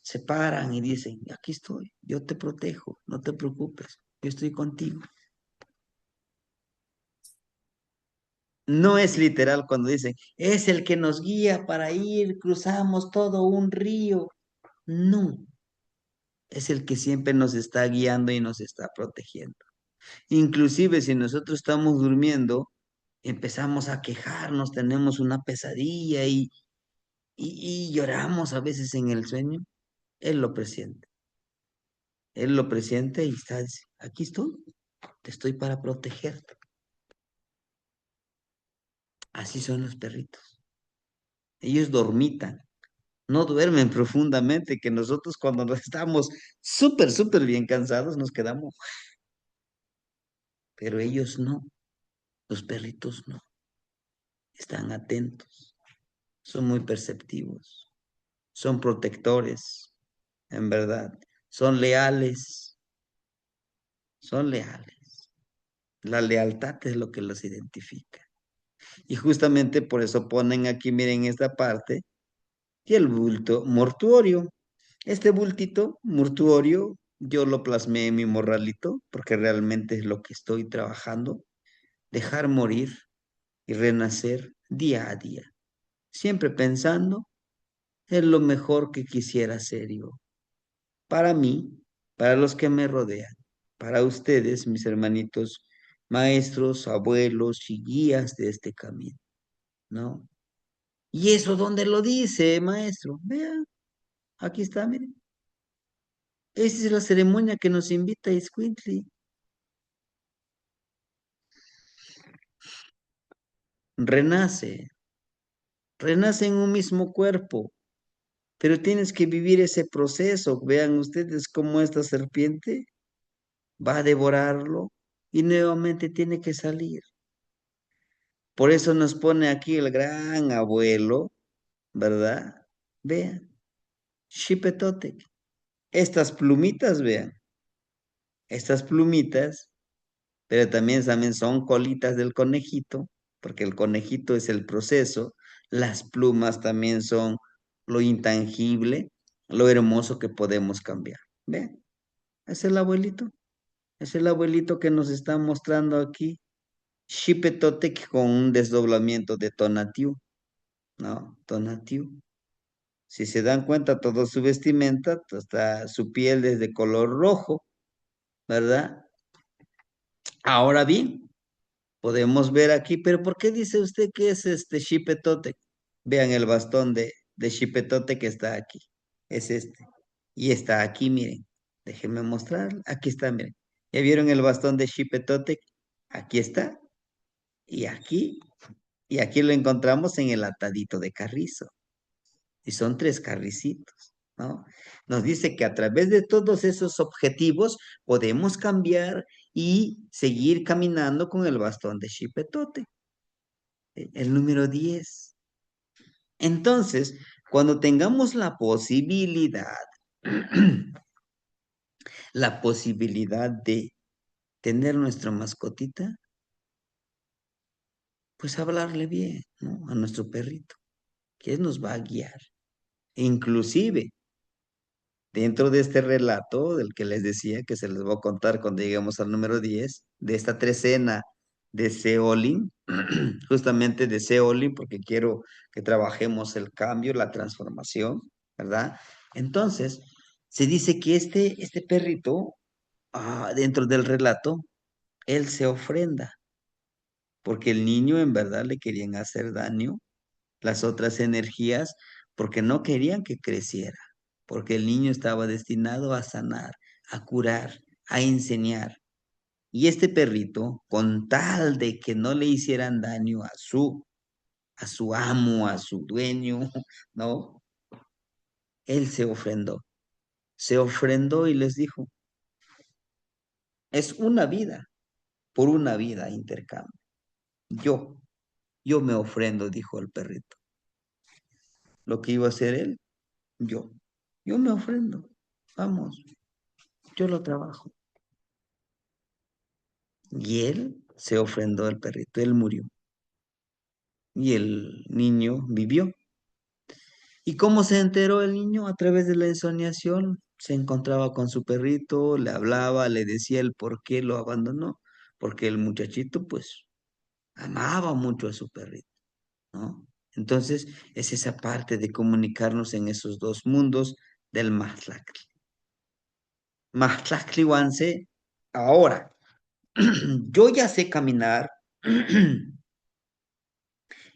se paran y dicen, aquí estoy, yo te protejo, no te preocupes, yo estoy contigo. No es literal cuando dicen, es el que nos guía para ir, cruzamos todo un río. No, es el que siempre nos está guiando y nos está protegiendo. Inclusive si nosotros estamos durmiendo, empezamos a quejarnos, tenemos una pesadilla y lloramos a veces en el sueño, Él lo presiente. Él lo presiente y está, dice, aquí estoy, te estoy para protegerte. Así son los perritos. Ellos dormitan, no duermen profundamente, que nosotros cuando nos estamos súper, súper bien cansados nos quedamos, pero ellos no, los perritos no, están atentos, son muy perceptivos, son protectores, en verdad, son leales. son leales. La lealtad es lo que los identifica. Y justamente por eso ponen aquí, miren esta parte, y el bulto mortuorio. Este bultito mortuorio yo lo plasmé en mi morralito porque realmente es lo que estoy trabajando. Dejar morir y renacer día a día. Siempre pensando en lo mejor que quisiera ser yo. Para mí, para los que me rodean, para ustedes, mis hermanitos, maestros, abuelos y guías de este camino, ¿no? ¿Y eso dónde lo dice, maestro? Vean, aquí está, miren. Esa es la ceremonia que nos invita Iscuintli. Renace, renace en un mismo cuerpo, pero tienes que vivir ese proceso. Vean ustedes cómo esta serpiente va a devorarlo y nuevamente tiene que salir. Por eso nos pone aquí el gran abuelo, ¿verdad? Vean, Xipetotec. Estas plumitas, vean, estas plumitas, pero también son colitas del conejito, porque el conejito es el proceso. Las plumas también son lo intangible, lo hermoso que podemos cambiar. Vean, es el abuelito, es el abuelito que nos está mostrando aquí. Xipetotec con un desdoblamiento de Tonatiu, ¿no? Tonatiu. Si se dan cuenta, toda su vestimenta, hasta su piel es de color rojo, ¿verdad? Ahora bien, podemos ver aquí, pero ¿por qué dice usted que es este Xipetotec? Vean el bastón de Xipetotec que está aquí. Es este. Y está aquí, miren. Déjenme mostrar. Aquí está, miren. ¿Ya vieron el bastón de Xipetotec? Aquí está. Y aquí. Y aquí lo encontramos en el atadito de carrizo. Y son tres carricitos, ¿no? Nos dice que a través de todos esos objetivos podemos cambiar y seguir caminando con el bastón de Chipetote, el número 10. Entonces, cuando tengamos la posibilidad, la posibilidad de tener nuestra mascotita, pues hablarle bien, ¿no? A nuestro perrito, que él nos va a guiar. Inclusive, dentro de este relato del que les decía que se les va a contar cuando lleguemos al número 10 de esta trecena de Seolin, justamente de Seolin, porque quiero que trabajemos el cambio, la transformación, ¿verdad? Entonces, se dice que este perrito, dentro del relato, él se ofrenda, porque el niño en verdad le querían hacer daño las otras energías porque no querían que creciera, porque el niño estaba destinado a sanar, a curar, a enseñar. Y este perrito, con tal de que no le hicieran daño a su amo, a su dueño, ¿no? Él se ofrendó y les dijo, es una vida, por una vida intercambio. Yo, yo me ofrendo, dijo el perrito. Lo que iba a hacer él, yo, yo me ofrendo. Vamos, yo lo trabajo. Y él se ofrendó al perrito, él murió. Y el niño vivió. ¿Y cómo se enteró el niño? A través de la ensoñación. Se encontraba con su perrito, le hablaba, le decía el por qué lo abandonó. Porque el muchachito, pues, amaba mucho a su perrito, ¿no? Entonces, es esa parte de comunicarnos en esos dos mundos del Mahtlacli. Mahtlaclihuanse, ahora, yo ya sé caminar,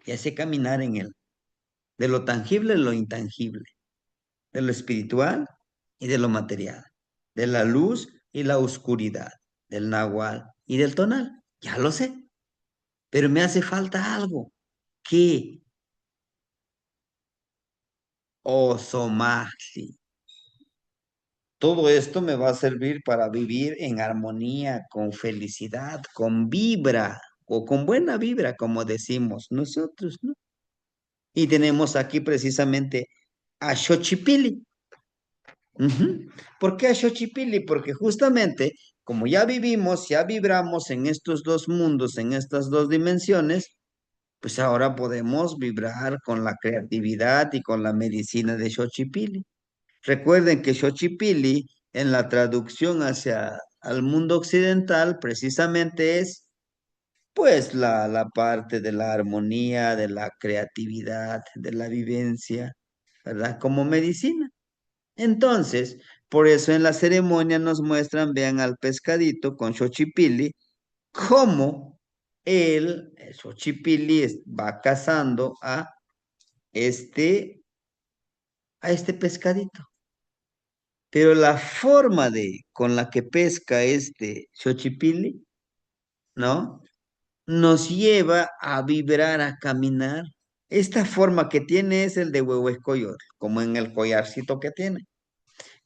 ya sé caminar en él de lo tangible a lo intangible, de lo espiritual y de lo material, de la luz y la oscuridad, del nahual y del tonal. Ya lo sé, pero me hace falta algo que Osomaxi. Todo esto me va a servir para vivir en armonía, con felicidad, con vibra o con buena vibra, como decimos nosotros, ¿no? Y tenemos aquí precisamente a Xochipilli. Ujú. ¿Por qué a Xochipilli? Porque justamente como ya vivimos, ya vibramos en estos dos mundos, en estas dos dimensiones, pues ahora podemos vibrar con la creatividad y con la medicina de Xochipilli. Recuerden que Xochipilli, en la traducción hacia al mundo occidental, precisamente es pues la parte de la armonía, de la creatividad, de la vivencia, ¿verdad? Como medicina. Entonces, por eso en la ceremonia nos muestran, vean al pescadito con Xochipilli, cómo el Xochipilli va cazando este, a este pescadito. Pero la forma con la que pesca este Xochipilli, ¿no? Nos lleva a vibrar, a caminar. Esta forma que tiene es el de Huehuescoyotl, como en el collarcito que tiene.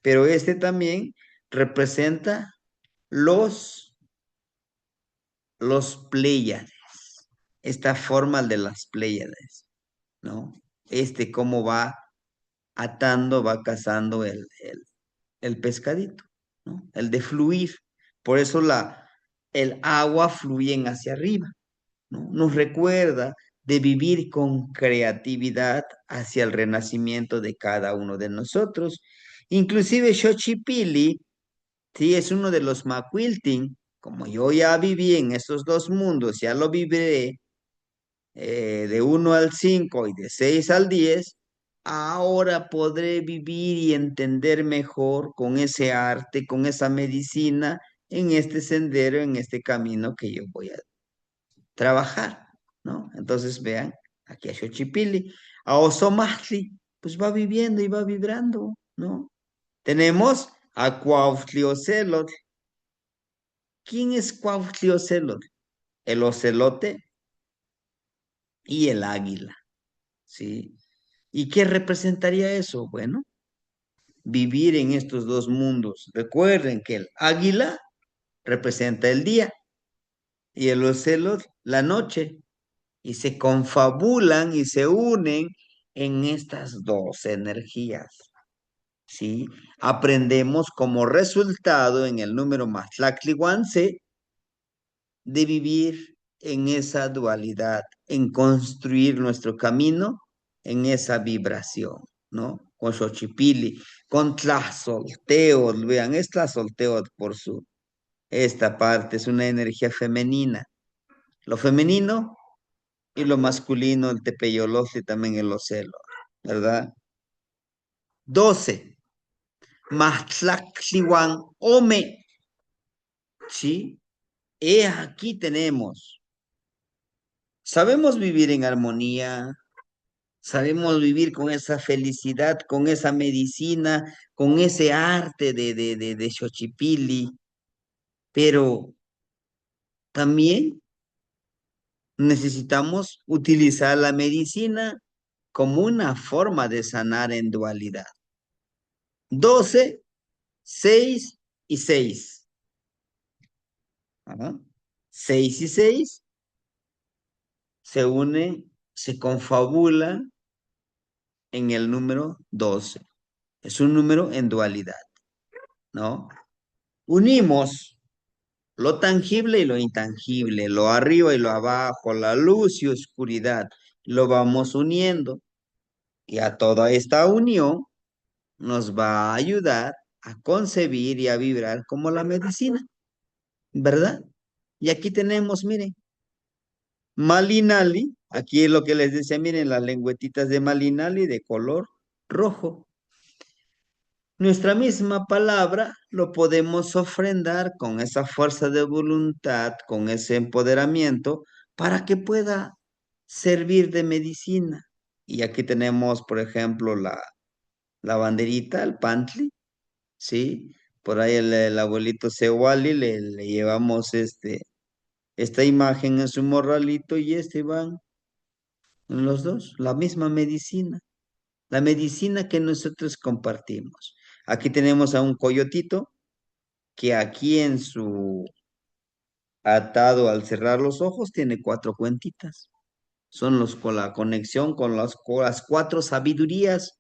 Pero este también representa los, los Pléyades, esta forma de las Pléyades, ¿no? Cómo va atando, va cazando el pescadito, ¿no? El de fluir. Por eso el agua fluye hacia arriba, ¿no? Nos recuerda de vivir con creatividad hacia el renacimiento de cada uno de nosotros. Inclusive Xochipilli, sí, es uno de los Macuiltin, como yo ya viví en estos dos mundos, ya lo viviré de 1 al 5 y de 6 al 10, ahora podré vivir y entender mejor con ese arte, con esa medicina, en este sendero, en este camino que yo voy a trabajar, ¿no? Entonces vean, aquí a Xochipilli, a Osomachtli, pues va viviendo y va vibrando, ¿no? Tenemos a Cuauhtliocelotl. ¿Quién es Cuauhtliocelotl? El ocelote y el águila, ¿sí? ¿Y qué representaría eso? Bueno, vivir en estos dos mundos. Recuerden que el águila representa el día y el ocelot la noche. Y se confabulan y se unen en estas dos energías, ¿sí? Aprendemos como resultado en el número Matlactlihuanse de vivir en esa dualidad, en construir nuestro camino en esa vibración, ¿no? Con Xochipilli, con Tlazolteotl, vean, es Tlazolteotl esta parte es una energía femenina. Lo femenino y lo masculino, el tepeyolotl y también el ocelo, ¿verdad? 12. Matlactlihuan Ome, ¿sí? Aquí tenemos. Sabemos vivir en armonía, sabemos vivir con esa felicidad, con esa medicina, con ese arte de Xochipilli, pero también necesitamos utilizar la medicina como una forma de sanar en dualidad. 12, 6 y 6. Ajá. 6 y 6 se unen, se confabulan en el número 12. Es un número en dualidad, ¿no? Unimos lo tangible y lo intangible, lo arriba y lo abajo, la luz y oscuridad, lo vamos uniendo y a toda esta unión nos va a ayudar a concebir y a vibrar como la medicina, ¿verdad? Y aquí tenemos, miren, Malinali, aquí es lo que les decía, miren, las lengüetitas de Malinali de color rojo. Nuestra misma palabra lo podemos ofrendar con esa fuerza de voluntad, con ese empoderamiento, para que pueda servir de medicina. Y aquí tenemos, por ejemplo, la banderita, el pantli, ¿sí? Por ahí el abuelito Sewali le llevamos esta imagen en su morralito y van en los dos, la misma medicina, la medicina que nosotros compartimos. Aquí tenemos a un coyotito que aquí en su atado al cerrar los ojos tiene cuatro cuentitas. Son los con la conexión con las cuatro sabidurías,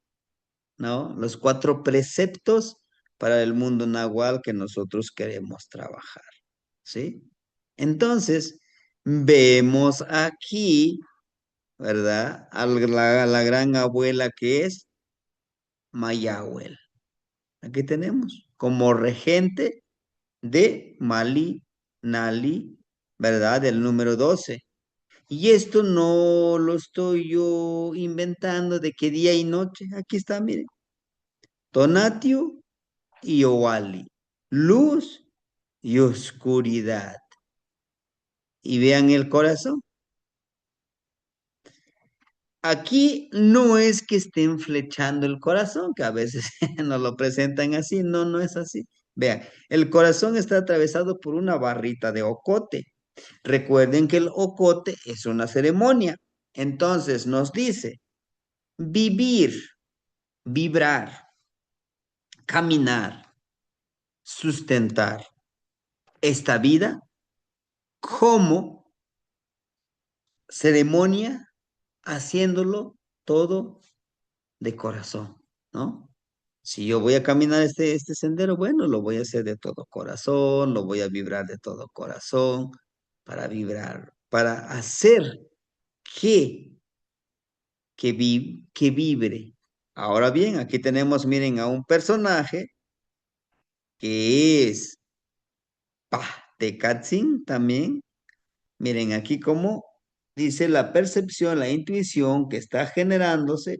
¿no? Los cuatro preceptos para el mundo nahual que nosotros queremos trabajar, ¿sí? Entonces, vemos aquí, ¿verdad? A la gran abuela que es Mayahuel. Aquí tenemos como regente de Mali, Nali, ¿verdad? Del número 12. Y esto no lo estoy yo inventando de que día y noche. Aquí está, miren. Tonatio y Owali. Luz y oscuridad. Y vean el corazón. Aquí no es que estén flechando el corazón, que a veces nos lo presentan así. No, no es así. Vean, el corazón está atravesado por una barrita de ocote. Recuerden que el ocote es una ceremonia. Entonces nos dice vivir, vibrar, caminar, sustentar esta vida como ceremonia, haciéndolo todo de corazón, ¿no? Si yo voy a caminar este sendero, bueno, lo voy a hacer de todo corazón, lo voy a vibrar de todo corazón, para vibrar, para hacer que, que vibre. Ahora bien, aquí tenemos, miren, a un personaje que es Pahtecatzin también. Miren aquí cómo dice la percepción, la intuición que está generándose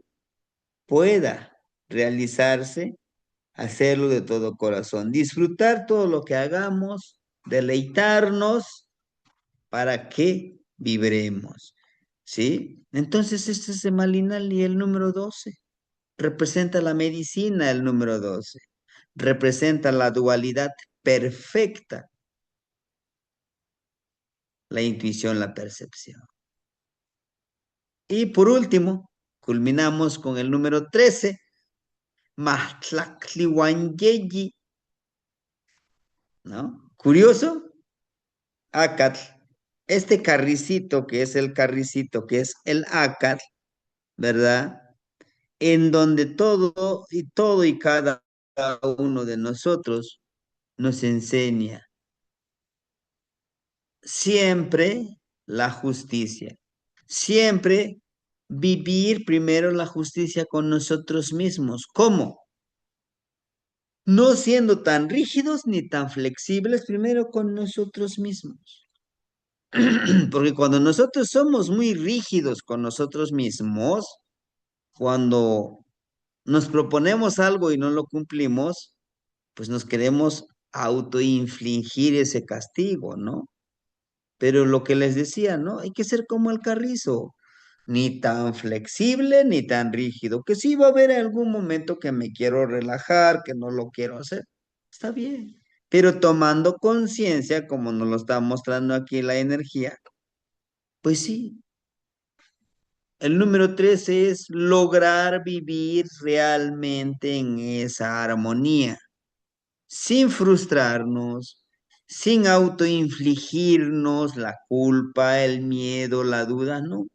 pueda realizarse, hacerlo de todo corazón, disfrutar todo lo que hagamos, deleitarnos para que vibremos. ¿Sí? Entonces este es de Malinali, el número 12. Representa la medicina, el número 12. Representa la dualidad perfecta, la intuición, la percepción. Y por último, culminamos con el número 13, Mahtlactlihuanyeyi, ¿no? Curioso, Acatl. Este carricito, que es el carricito, que es el Acatl, ¿verdad? En donde todo y cada uno de nosotros nos enseña siempre la justicia, siempre vivir primero la justicia con nosotros mismos. ¿Cómo? No siendo tan rígidos ni tan flexibles primero con nosotros mismos. Porque cuando nosotros somos muy rígidos con nosotros mismos, cuando nos proponemos algo y no lo cumplimos, pues nos queremos autoinfligir ese castigo, ¿no? Pero lo que les decía, ¿no? Hay que ser como el carrizo, ni tan flexible ni tan rígido, que sí va a haber algún momento que me quiero relajar, que no lo quiero hacer. Está bien. Pero tomando conciencia, como nos lo está mostrando aquí la energía, pues sí, el número 13 es lograr vivir realmente en esa armonía, sin frustrarnos, sin autoinfligirnos la culpa, el miedo, la duda, no.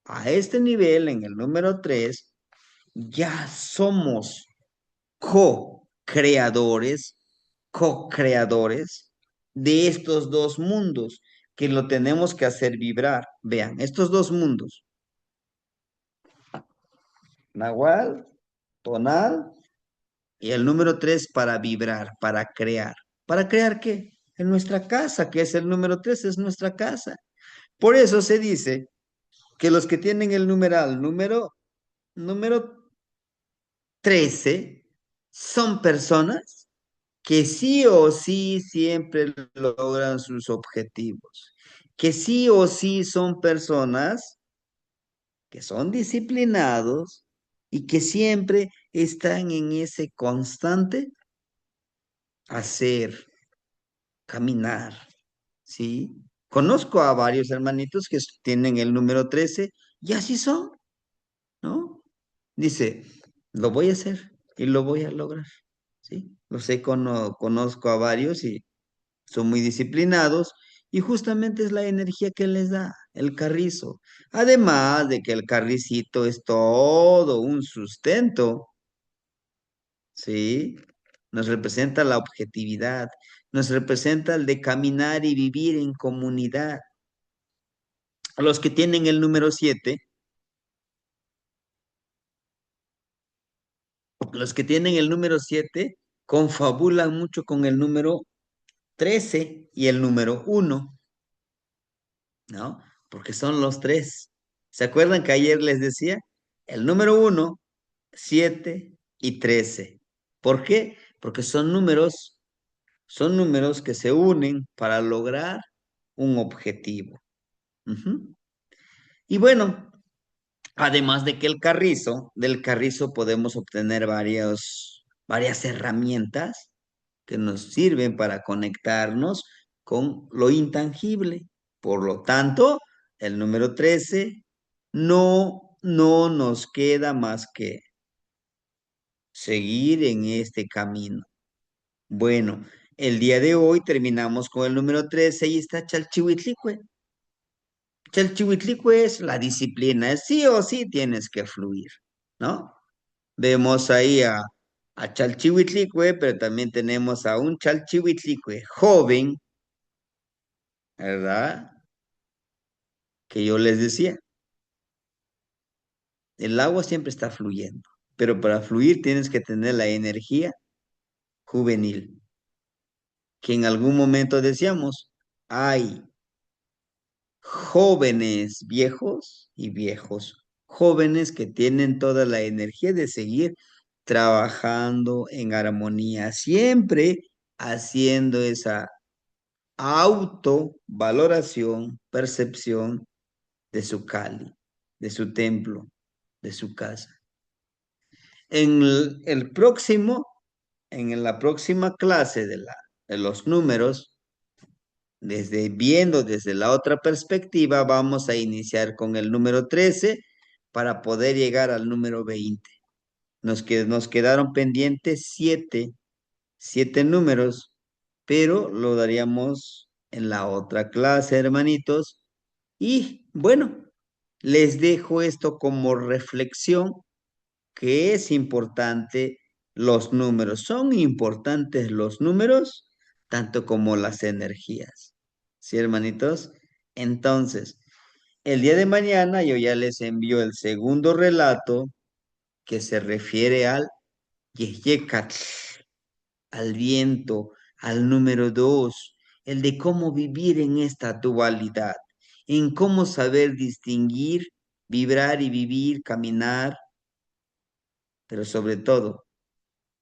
A este nivel, en el número 3 ya somos co-creadores, co-creadores de estos dos mundos que lo tenemos que hacer vibrar. Vean, estos dos mundos, Nahual, tonal y el número 3 para vibrar, para crear. ¿Para crear qué? En nuestra casa, que es el número 3 es nuestra casa. Por eso se dice que los que tienen el numeral número 13 son personas que sí o sí siempre logran sus objetivos, que sí o sí son personas que son disciplinados y que siempre están en ese constante hacer, caminar, ¿sí? Conozco a varios hermanitos que tienen el número 13 y así son, ¿no? Dice, lo voy a hacer y lo voy a lograr, ¿sí? Lo sé, conozco a varios y son muy disciplinados y justamente es la energía que les da el carrizo. Además de que el carricito es todo un sustento, ¿sí? nos representa la objetividad, nos representa el de caminar y vivir en comunidad. Los que tienen el número 7, los que tienen el número 7 confabulan mucho con el número 13 y el número 1, ¿no? Porque son los tres. ¿Se acuerdan que ayer les decía? El número 1, 7 y 13. ¿Por qué? Porque son números que se unen para lograr un objetivo. Ujú. Y bueno, además de que del carrizo podemos obtener varias herramientas que nos sirven para conectarnos con lo intangible. Por lo tanto, el número 13 no nos queda más que seguir en este camino. Bueno, el día de hoy terminamos con el número 13 y está Chalchihuitlicue. Chalchihuitlicue es la disciplina, es sí o sí tienes que fluir, ¿no? Vemos ahí a Chalchihuitlicue, pero también tenemos a un Chalchihuitlicue joven, ¿verdad? Que yo les decía, el agua siempre está fluyendo, pero para fluir tienes que tener la energía juvenil, que en algún momento decíamos, hay jóvenes viejos y viejos jóvenes que tienen toda la energía de seguir trabajando en armonía, siempre haciendo esa autovaloración, percepción de su Cali, de su templo, de su casa. En el próximo, en la próxima clase de los números, viendo desde la otra perspectiva, vamos a iniciar con el número 13 para poder llegar al número 20. Nos quedaron pendientes siete números, pero lo daríamos en la otra clase, hermanitos. Y bueno, les dejo esto como reflexión, que es importante los números. Son importantes los números, tanto como las energías. ¿Sí, hermanitos? Entonces, el día de mañana yo ya les envío el segundo relato que se refiere al Yeyecatl, al viento, al número 2, el de cómo vivir en esta dualidad, en cómo saber distinguir, vibrar y vivir, caminar, pero sobre todo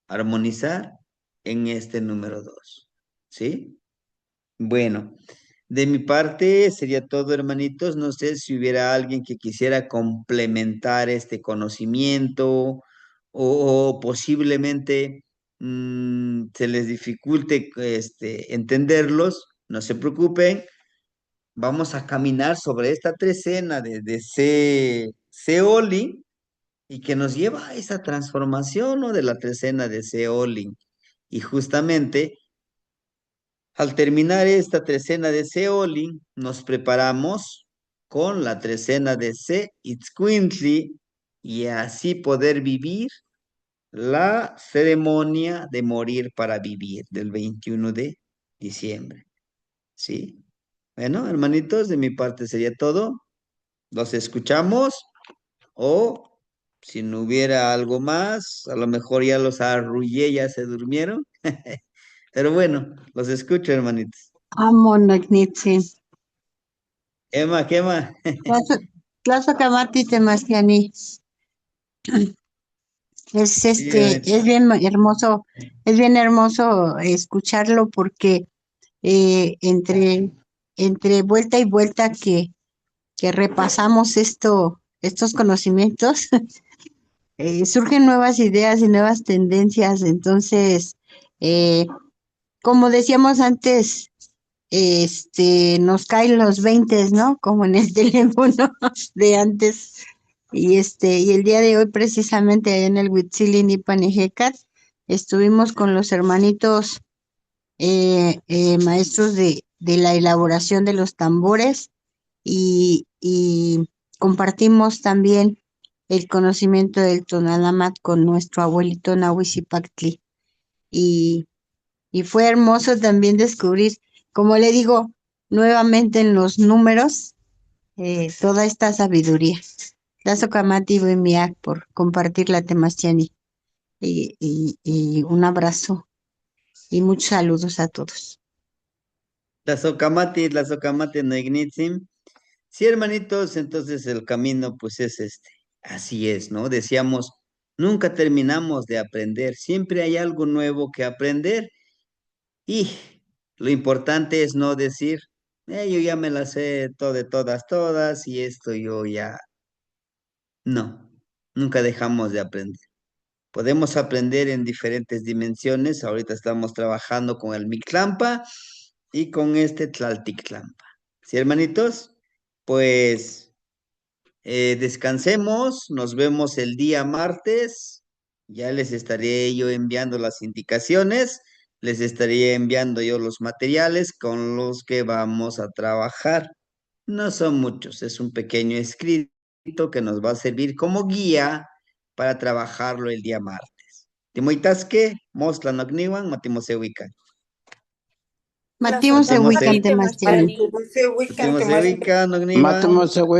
armonizar en este número 2. ¿Sí? Bueno, de mi parte sería todo, hermanitos. No sé si hubiera alguien que quisiera complementar este conocimiento o posiblemente se les dificulte entenderlos. No se preocupen. Vamos a caminar sobre esta trecena de Seolin y que nos lleva a esa transformación, ¿no? De la trecena de Seolin. Y justamente al terminar esta trecena de Seolin, nos preparamos con la trecena de Se Itzcuintli y así poder vivir la ceremonia de morir para vivir del 21 de diciembre. ¿Sí? Bueno, hermanitos, de mi parte sería todo. Los escuchamos o si no hubiera algo más, a lo mejor ya los arrullé, ya se durmieron. Pero bueno, los escucho, hermanitos. Amo Nagnitsi. Emma, ¿qué más? Tlazo Kamati Temasiani. Sí, hermanito. Es bien hermoso escucharlo porque entre vuelta y vuelta que repasamos estos conocimientos, surgen nuevas ideas y nuevas tendencias. Entonces, eh, como decíamos antes, nos caen los 20, ¿no? Como en el teléfono de antes. Y el día de hoy, precisamente allá en el Huitzilin y Panejecat, estuvimos con los hermanitos maestros de la elaboración de los tambores y compartimos también el conocimiento del Tonalamat con nuestro abuelito Nahuizipactli. y, y fue hermoso también descubrir, como le digo, nuevamente en los números, toda esta sabiduría. Gracias, Kamati Miak, por compartir la Temasiani. Y un abrazo y muchos saludos a todos. La socamate no ignitzim. Sí, hermanitos, entonces el camino pues es este. Así es, ¿no? Decíamos, nunca terminamos de aprender, siempre hay algo nuevo que aprender y lo importante es no decir, yo ya me la sé todo de todas y esto yo ya... No, nunca dejamos de aprender. Podemos aprender en diferentes dimensiones. Ahorita estamos trabajando con el Mictlampa y con este Tlaltictlampa. ¿Sí, hermanitos? Pues descansemos, nos vemos el día martes. Ya les estaré yo enviando las indicaciones, les estaré enviando yo los materiales con los que vamos a trabajar. No son muchos, es un pequeño escrito que nos va a servir como guía para trabajarlo el día martes. Timoitasque, mosla nogniwan, matimosewica. Matimos se Matimose, ubican Temasiani. Matimosewika, nogniwan. Máximo ese güey.